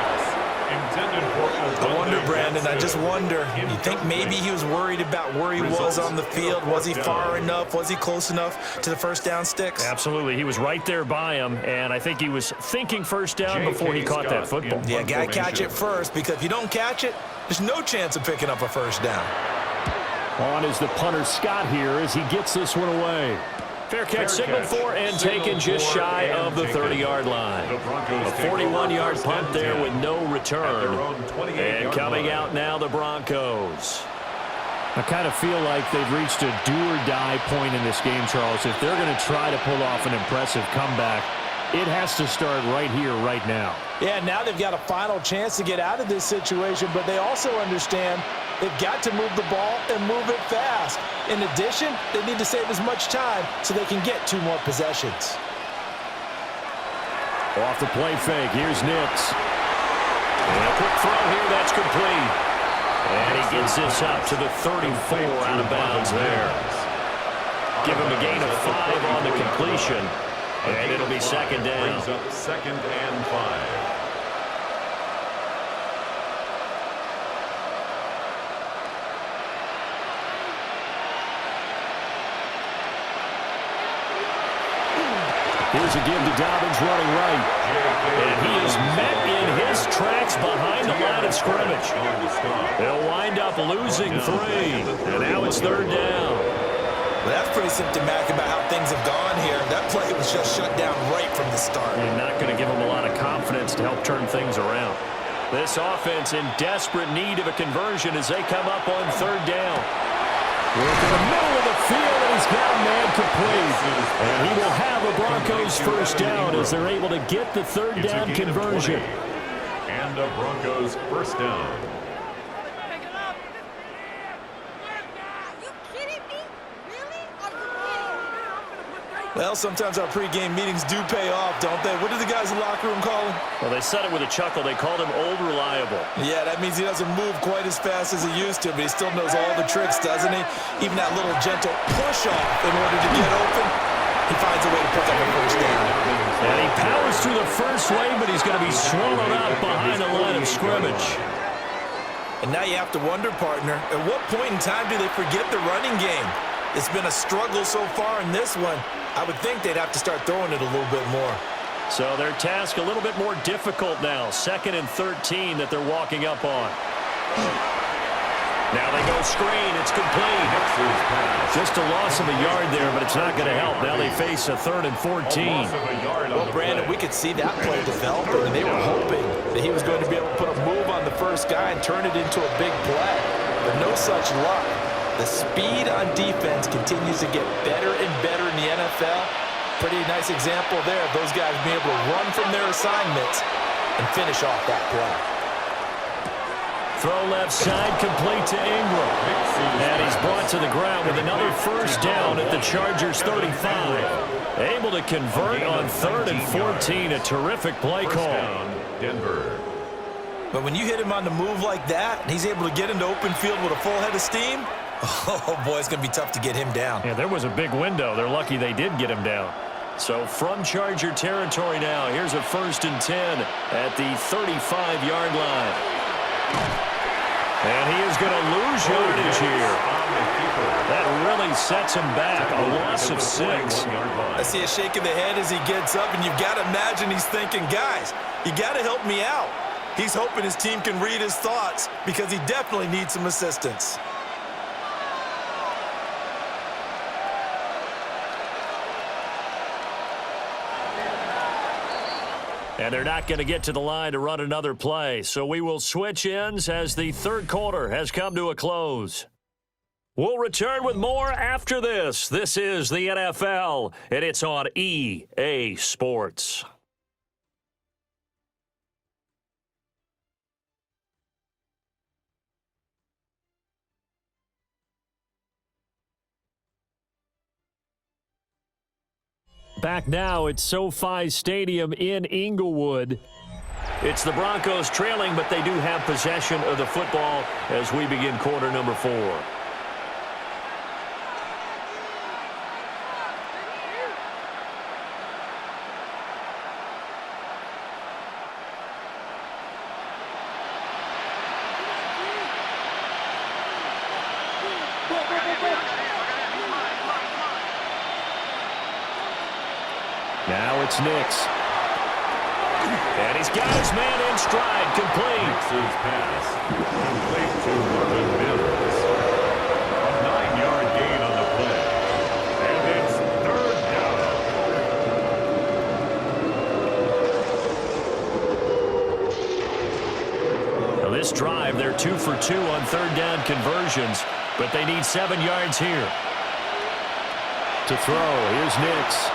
I wonder, Brandon, I just wonder, you think maybe he was worried about where he was on the field? Was he far enough? Was he close enough to the first down sticks? Absolutely. He was right there by him, and I think he was thinking first down before he caught that football. Yeah, got to catch it first, because if you don't catch it, there's no chance of picking up a first down. On is the punter Scott here as he gets this one away. Fair catch signaled for and taken just shy of the 30-yard line. A 41-yard punt there with no return. And coming out now, the Broncos. I kind of feel like they've reached a do-or-die point in this game, Charles. If they're going to try to pull off an impressive comeback, it has to start right here, right now. Yeah, now they've got a final chance to get out of this situation, but they also understand they've got to move the ball and move it fast. In addition, they need to save as much time so they can get 2 more possessions. Off the play fake, here's Nix. And a quick throw here, that's complete. And he gets this up to the 34 out of bounds there. Give him a gain of 5 on the completion. And it'll be second down. Brings up 2nd and 5. Here's a give to Dobbins running right. And he is met in his tracks behind the line of scrimmage. They'll wind up losing 3. And now it's 3rd down. Well, that's pretty symptomatic about how things have gone here. That play was just shut down right from the start. And not going to give them a lot of confidence to help turn things around. This offense in desperate need of a conversion as they come up on 3rd down. Work in the middle of the field, and he's got a man complete. And he will have a Broncos first down as they're able to get the 3rd down conversion. And a Broncos first down. Well, sometimes our pregame meetings do pay off, don't they? What do the guys in the locker room call him? Well, they said it with a chuckle. They called him Old Reliable. Yeah, that means he doesn't move quite as fast as he used to, but he still knows all the tricks, doesn't he? Even that little gentle push-off in order to get open, he finds a way to pick up a first down. And he powers through the first wave, but he's going to be swallowed up behind the line of scrimmage. And now you have to wonder, partner, at what point in time do they forget the running game? It's been a struggle so far in this one. I would think they'd have to start throwing it a little bit more. So their task a little bit more difficult now. 2nd and 13 that they're walking up on. Now they go screen. It's complete. Just a loss of a yard there, but it's not going to help. Now they face a 3rd and 14. Well, Brandon, we could see that play developing, and they were hoping that he was going to be able to put a move on the first guy and turn it into a big play. But no such luck. The speed on defense continues to get better and better in the NFL. Pretty nice example there of those guys being able to run from their assignments and finish off that play. Throw left side, complete to Ingram. And he's brought to the ground with another first down at the Chargers 35. Able to convert on 3rd and 14. A terrific play call. Denver. But when you hit him on the move like that, and he's able to get into open field with a full head of steam, oh, boy, it's going to be tough to get him down. Yeah, there was a big window. They're lucky they did get him down. So from Charger territory now, here's a 1st and 10 at the 35-yard line. And he is going to lose yardage here. That really sets him back. A loss of 6. I see a shake of the head as he gets up, and you've got to imagine he's thinking, guys, you got to help me out. He's hoping his team can read his thoughts because he definitely needs some assistance. And they're not going to get to the line to run another play. So we will switch ends as the 3rd quarter has come to a close. We'll return with more after this. This is the NFL, and it's on EA Sports. Back now at SoFi Stadium in Inglewood. It's the Broncos trailing, but they do have possession of the football as we begin quarter number 4. Now it's Nix. And he's got his man in stride, complete. Nix's pass, complete to Marvin Mims. A 9-yard gain on the play. And it's third down. Now this drive, they're 2 for 2 on third down conversions, but they need 7 yards here. To throw, here's Nix.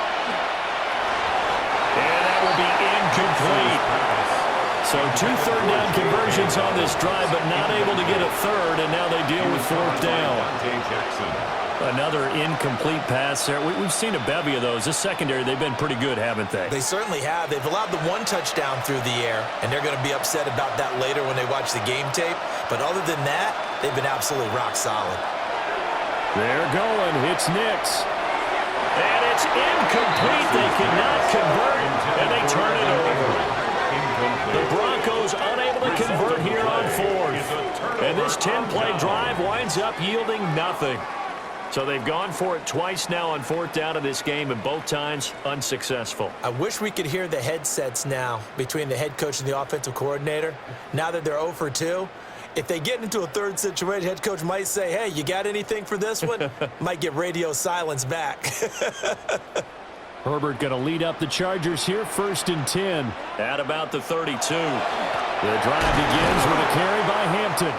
Will be incomplete. So 2 third down conversions on this drive, but not able to get a third, and now they deal with fourth down. Another incomplete pass there. We've seen a bevy of those. This secondary, they've been pretty good, haven't they? They certainly have. They've allowed the 1 touchdown through the air, and they're going to be upset about that later when they watch the game tape. But other than that, they've been absolutely rock solid. They're going. It's Nix. And it's incomplete. They cannot convert, and they turn it over. The Broncos unable to convert here on fourth. And this 10-play drive winds up yielding nothing. So they've gone for it twice now on fourth down in this game, and both times unsuccessful. I wish we could hear the headsets now between the head coach and the offensive coordinator. Now that they're 0 for 2. If they get into a third situation, head coach might say, hey, you got anything for this one? Might get radio silence back. Herbert going to lead up the Chargers here, 1st and 10. At about the 32. The drive begins with a carry by Hampton.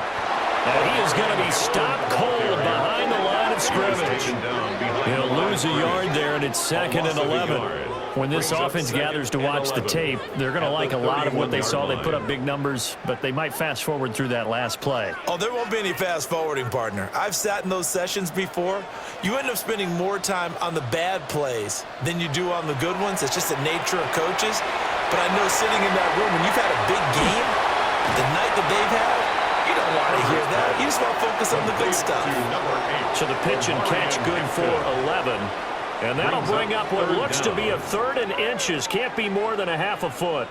And he is going to be stopped cold behind the line of scrimmage. He'll lose a yard there, and it's 2nd and 11. When this offense gathers to watch the tape, they're going to like a lot of what they saw. They put up big numbers, but they might fast forward through that last play. Oh, there won't be any fast forwarding, partner. I've sat in those sessions before. You end up spending more time on the bad plays than you do on the good ones. It's just the nature of coaches. But I know sitting in that room, when you've had a big game, the night that they've had, you don't want to hear that. You just want to focus on the good stuff. So the pitch and catch good for 11. And that'll bring up what looks to be a 3rd and inches. Can't be more than a half a foot.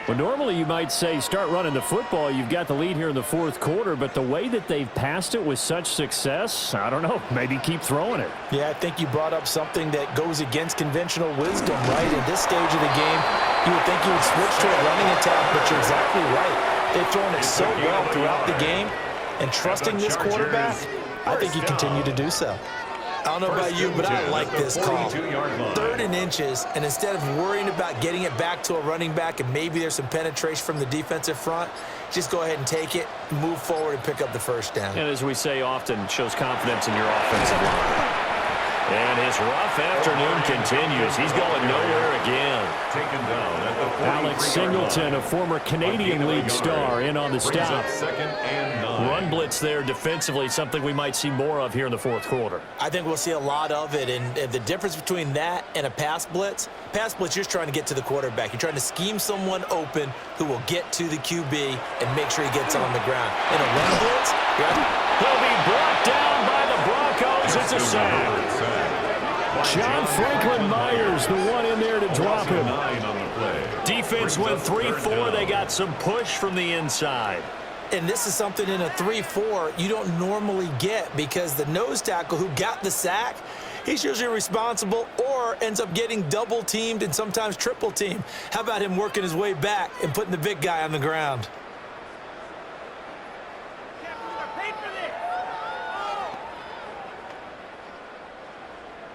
Well, normally you might say start running the football. You've got the lead here in the 4th quarter, but the way that they've passed it with such success, I don't know, maybe keep throwing it. Yeah, I think you brought up something that goes against conventional wisdom, right? At this stage of the game, you would think you would switch to a running attack, but you're exactly right. They've thrown it so well throughout the game, and trusting this quarterback, I think you continue to do so. I don't know about you, but I like this call. 3rd and inches, and instead of worrying about getting it back to a running back and maybe there's some penetration from the defensive front, just go ahead and take it, move forward, and pick up the 1st down. And as we say often, it shows confidence in your offensive line. And his rough afternoon continues. He's going nowhere again. Taken down at the Alex Singleton, a former Canadian League star, in on the stop. 2nd and 9. Run blitz there defensively, something we might see more of here in the 4th quarter. I think we'll see a lot of it, and the difference between that and a pass blitz, you're just trying to get to the quarterback. You're trying to scheme someone open who will get to the QB and make sure he gets on the ground. In a run blitz, he'll be brought down by the Broncos. It's a sack. John Franklin Myers, the one in there to drop him. Defense went 3-4. They got some push from the inside. And this is something in a 3-4 you don't normally get because the nose tackle who got the sack, he's usually responsible or ends up getting double-teamed and sometimes triple-teamed. How about him working his way back and putting the big guy on the ground?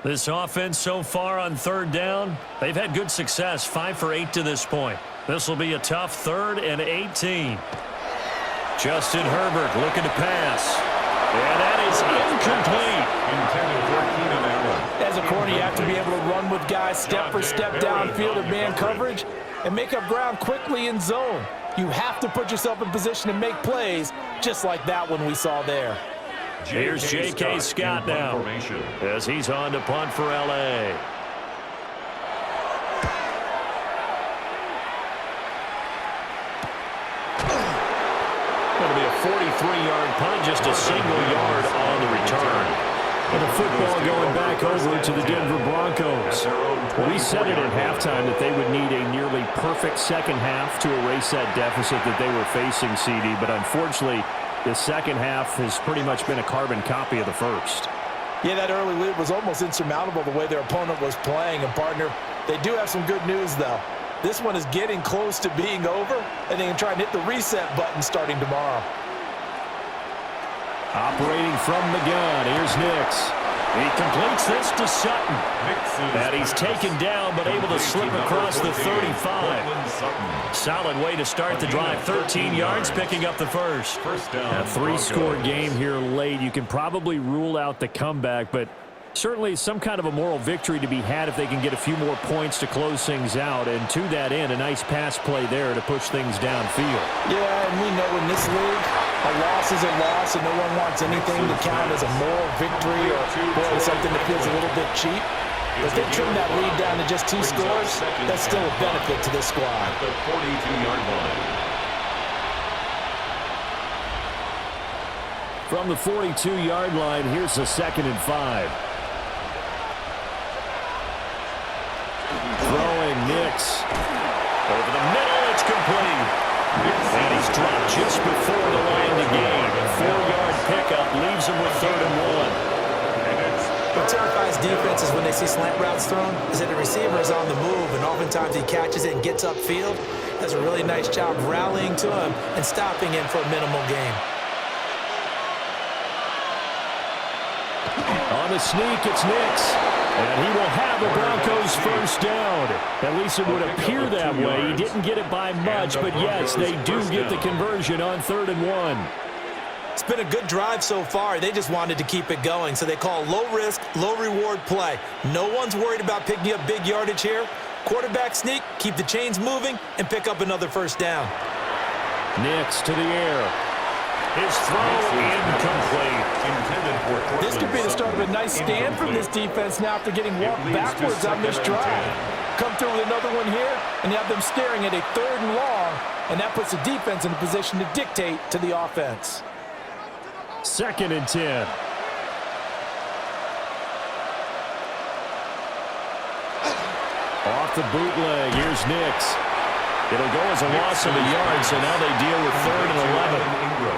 This offense so far on 3rd down, they've had good success, 5 for 8 to this point. This will be a tough 3rd and 18. Justin Herbert looking to pass. And that is incomplete. As a corner, you have to be able to run with guys step for step downfield or man coverage and make up ground quickly in zone. You have to put yourself in position to make plays just like that one we saw there. Here's J.K. Scott now as he's on to punt for L.A. 3-yard punt, just a single yard on the return. And the football going back over to the Denver Broncos. We said it at halftime that they would need a nearly perfect second half to erase that deficit that they were facing, CD. But unfortunately, the second half has pretty much been a carbon copy of the first. Yeah, that early lead was almost insurmountable the way their opponent was playing. And, partner, they do have some good news, though. This one is getting close to being over, and they can try and hit the reset button starting tomorrow. Operating from the gun, here's Nix. He completes this to Sutton. And he's taken down, but able to slip across the 35. Solid way to start the drive. 13 yards, picking up the first. A 3-score game here late. You can probably rule out the comeback, but certainly some kind of a moral victory to be had if they can get a few more points to close things out. And to that end, a nice pass play there to push things downfield. Yeah, and we know in this league, a loss is a loss, and no one wants anything to count as a moral victory or something that feels a little bit cheap. But if they trim that lead down to just 2 scores, that's still a benefit to this squad. The 42-yard line. From the 42-yard line, here's a 2nd and 5. Throwing Nix. Over the middle, it's complete. And he's dropped just before the line to gain. 4-yard pickup leaves him with 3rd and 1. What terrifies defenses when they see slant routes thrown is that the receiver is on the move, and oftentimes he catches it and gets upfield. Does a really nice job rallying to him and stopping him for a minimal gain. On the sneak, it's Nix. And he will have the Broncos first down. At least it would appear that way. He didn't get it by much, but yes, they do get the conversion on 3rd and 1. It's been a good drive so far. They just wanted to keep it going, so they call low-risk, low-reward play. No one's worried about picking up big yardage here. Quarterback sneak, keep the chains moving, and pick up another first down. Nix to the air. His throw incomplete. This could be the start of a nice stand from this defense now after getting walked backwards on this drive. Come through with another one here, and you have them staring at a 3rd and long, and that puts the defense in a position to dictate to the offense. 2nd and 10. Off the bootleg, here's Nix. It'll go as a loss of a yard, so now they deal with 3rd and 11.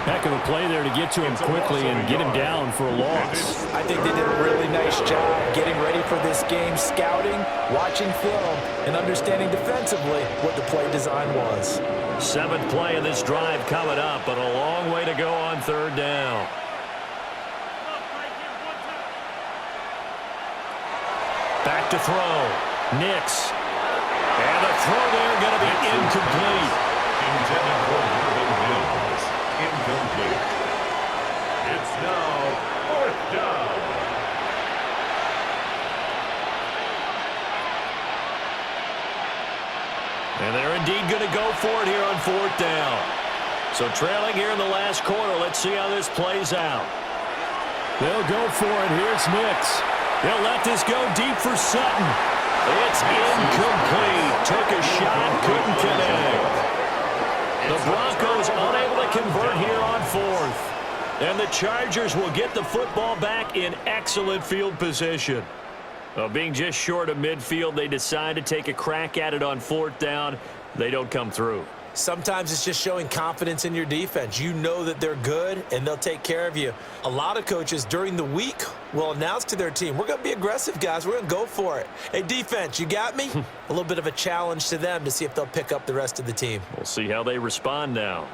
Heck of a play there to get to him quickly and get him down for a loss. I think they did a really nice job getting ready for this game, scouting, watching film, and understanding defensively what the play design was. 7th play of this drive coming up, but a long way to go on 3rd down. Back to throw. Nix. And a throw there going to be incomplete. Intended for Mills. Incomplete. It's now 4th down. And they're indeed going to go for it here on 4th down. So trailing here in the last quarter. Let's see how this plays out. They'll go for it. Here's Nix. They'll let this go deep for Sutton. It's incomplete. Took a shot, couldn't connect. The Broncos unable to convert here on 4th. And the Chargers will get the football back in excellent field position. Well, being just short of midfield, they decide to take a crack at it on 4th down. They don't come through. Sometimes it's just showing confidence in your defense. You know that they're good, and they'll take care of you. A lot of coaches during the week will announce to their team, we're going to be aggressive, guys. We're going to go for it. Hey, defense, you got me? A little bit of a challenge to them to see if they'll pick up the rest of the team. We'll see how they respond now.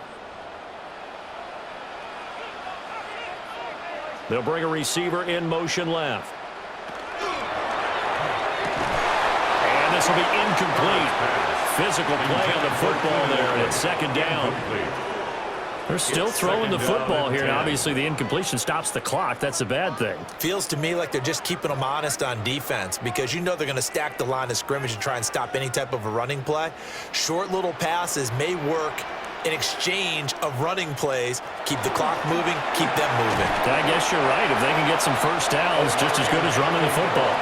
They'll bring a receiver in motion left. And this will be incomplete. Physical play on the football there, and it's 2nd down. They're still throwing the football here, and obviously the incompletion stops the clock. That's a bad thing. Feels to me like they're just keeping them honest on defense because you know they're going to stack the line of scrimmage and try and stop any type of a running play. Short little passes may work in exchange of running plays. Keep the clock moving, keep them moving. I guess you're right. If they can get some first downs, just as good as running the football.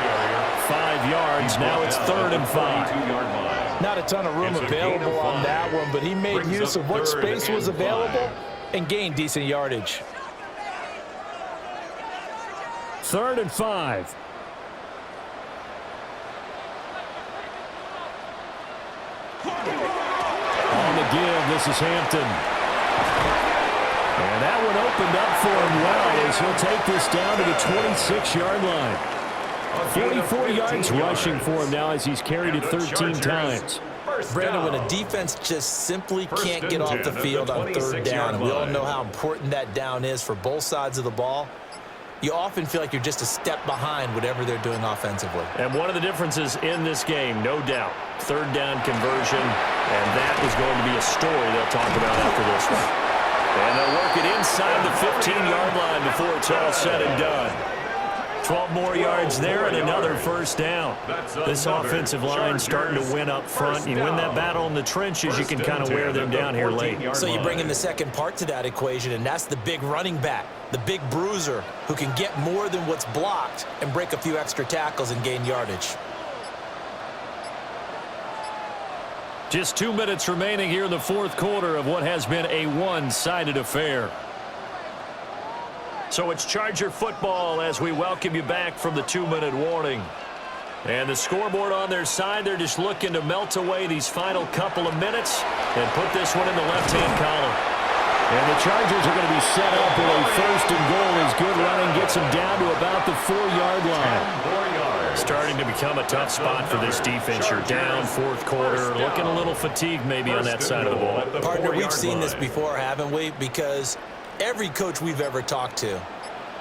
5 yards, now it's 3rd and 5. Not a ton of room available on that one, but he made use of what space was available and gain decent yardage. 3rd and 5. On the give, this is Hampton. And that one opened up for him well as he'll take this down to the 26-yard line. 44 yards rushing for him now as he's carried it 13 times. Brandon, when a defense just simply can't get off the field on 3rd down, and we all know how important that down is for both sides of the ball, you often feel like you're just a step behind whatever they're doing offensively. And one of the differences in this game, no doubt, 3rd down conversion, and that is going to be a story they'll talk about after this one. And they'll work it inside the 15-yard line before it's all said and done. 12 more yards there and another 1st down. This offensive line starting to win up front. You win that battle in the trenches, you can kind of wear them down here late. So you bring in the second part to that equation, and that's the big running back, the big bruiser, who can get more than what's blocked and break a few extra tackles and gain yardage. Just 2 minutes remaining here in the 4th quarter of what has been a one-sided affair. So it's Charger football as we welcome you back from the 2-minute warning. And the scoreboard on their side, they're just looking to melt away these final couple of minutes and put this one in the left-hand column. And the Chargers are going to be set up with a 1st and goal as good running gets them down to about the 4-yard line. Starting to become a tough spot for this defense. You're down 4th quarter, looking a little fatigued maybe on that side of the ball. Partner, we've seen this before, haven't we? Because every coach we've ever talked to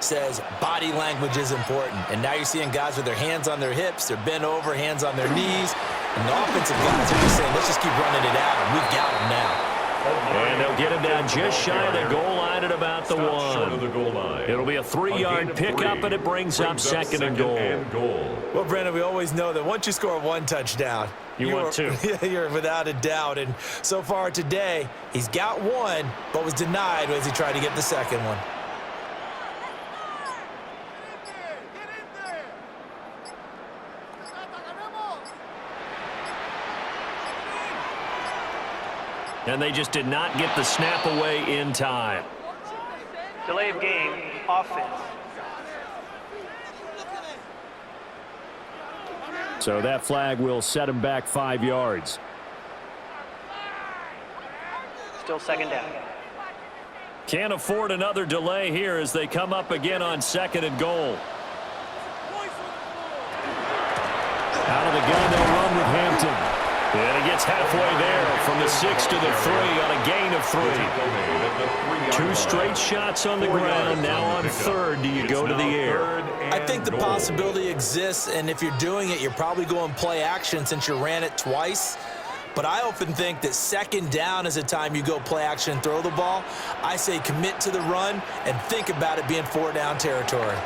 says body language is important. And now you're seeing guys with their hands on their hips, they're bent over, hands on their knees. And the offensive guys are just saying, let's just keep running it out, and we've got them now. And they'll get him down just shy of the goal line at about the 1. It'll be a 3-yard pickup, and it brings up 2nd and goal. Well, Brandon, we always know that once you score 1 touchdown, you want 2. You're without a doubt. And so far today, he's got 1, but was denied as he tried to get the 2nd one. And they just did not get the snap away in time. Delay of game, offense. So that flag will set him back 5 yards. Still 2nd down. Can't afford another delay here as they come up again on 2nd and goal. Out of the gun, they'll run with Hampton. And he gets halfway there from the 6 to the 3 on a gain of 3. 2 straight shots on the ground. Now on 3rd, do you go to the air? I think the possibility exists, and if you're doing it, you're probably going play action since you ran it twice. But I often think that 2nd down is a time you go play action and throw the ball. I say commit to the run and think about it being 4-down territory.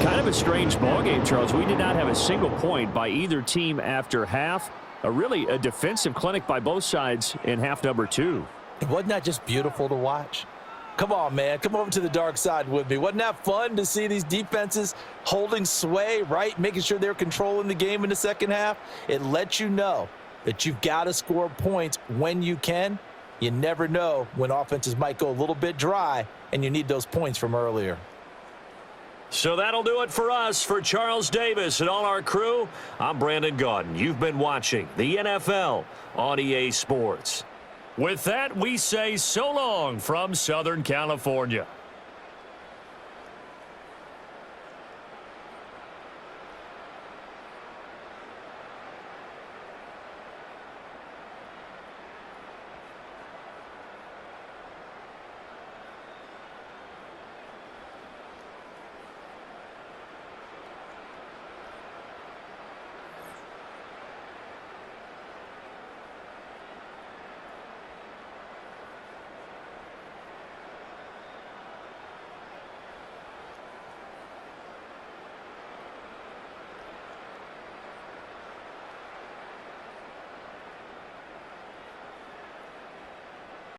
Kind of a strange ballgame, Charles. We did not have a single point by either team after half. Really a defensive clinic by both sides in half number 2. Wasn't that just beautiful to watch? Come on, man. Come over to the dark side with me. Wasn't that fun to see these defenses holding sway, right? Making sure they're controlling the game in the 2nd half. It lets you know that you've got to score points when you can. You never know when offenses might go a little bit dry, and you need those points from earlier. So that'll do it for us. For Charles Davis and all our crew, I'm Brandon Gaudin. You've been watching the NFL on EA Sports. With that, we say so long from Southern California.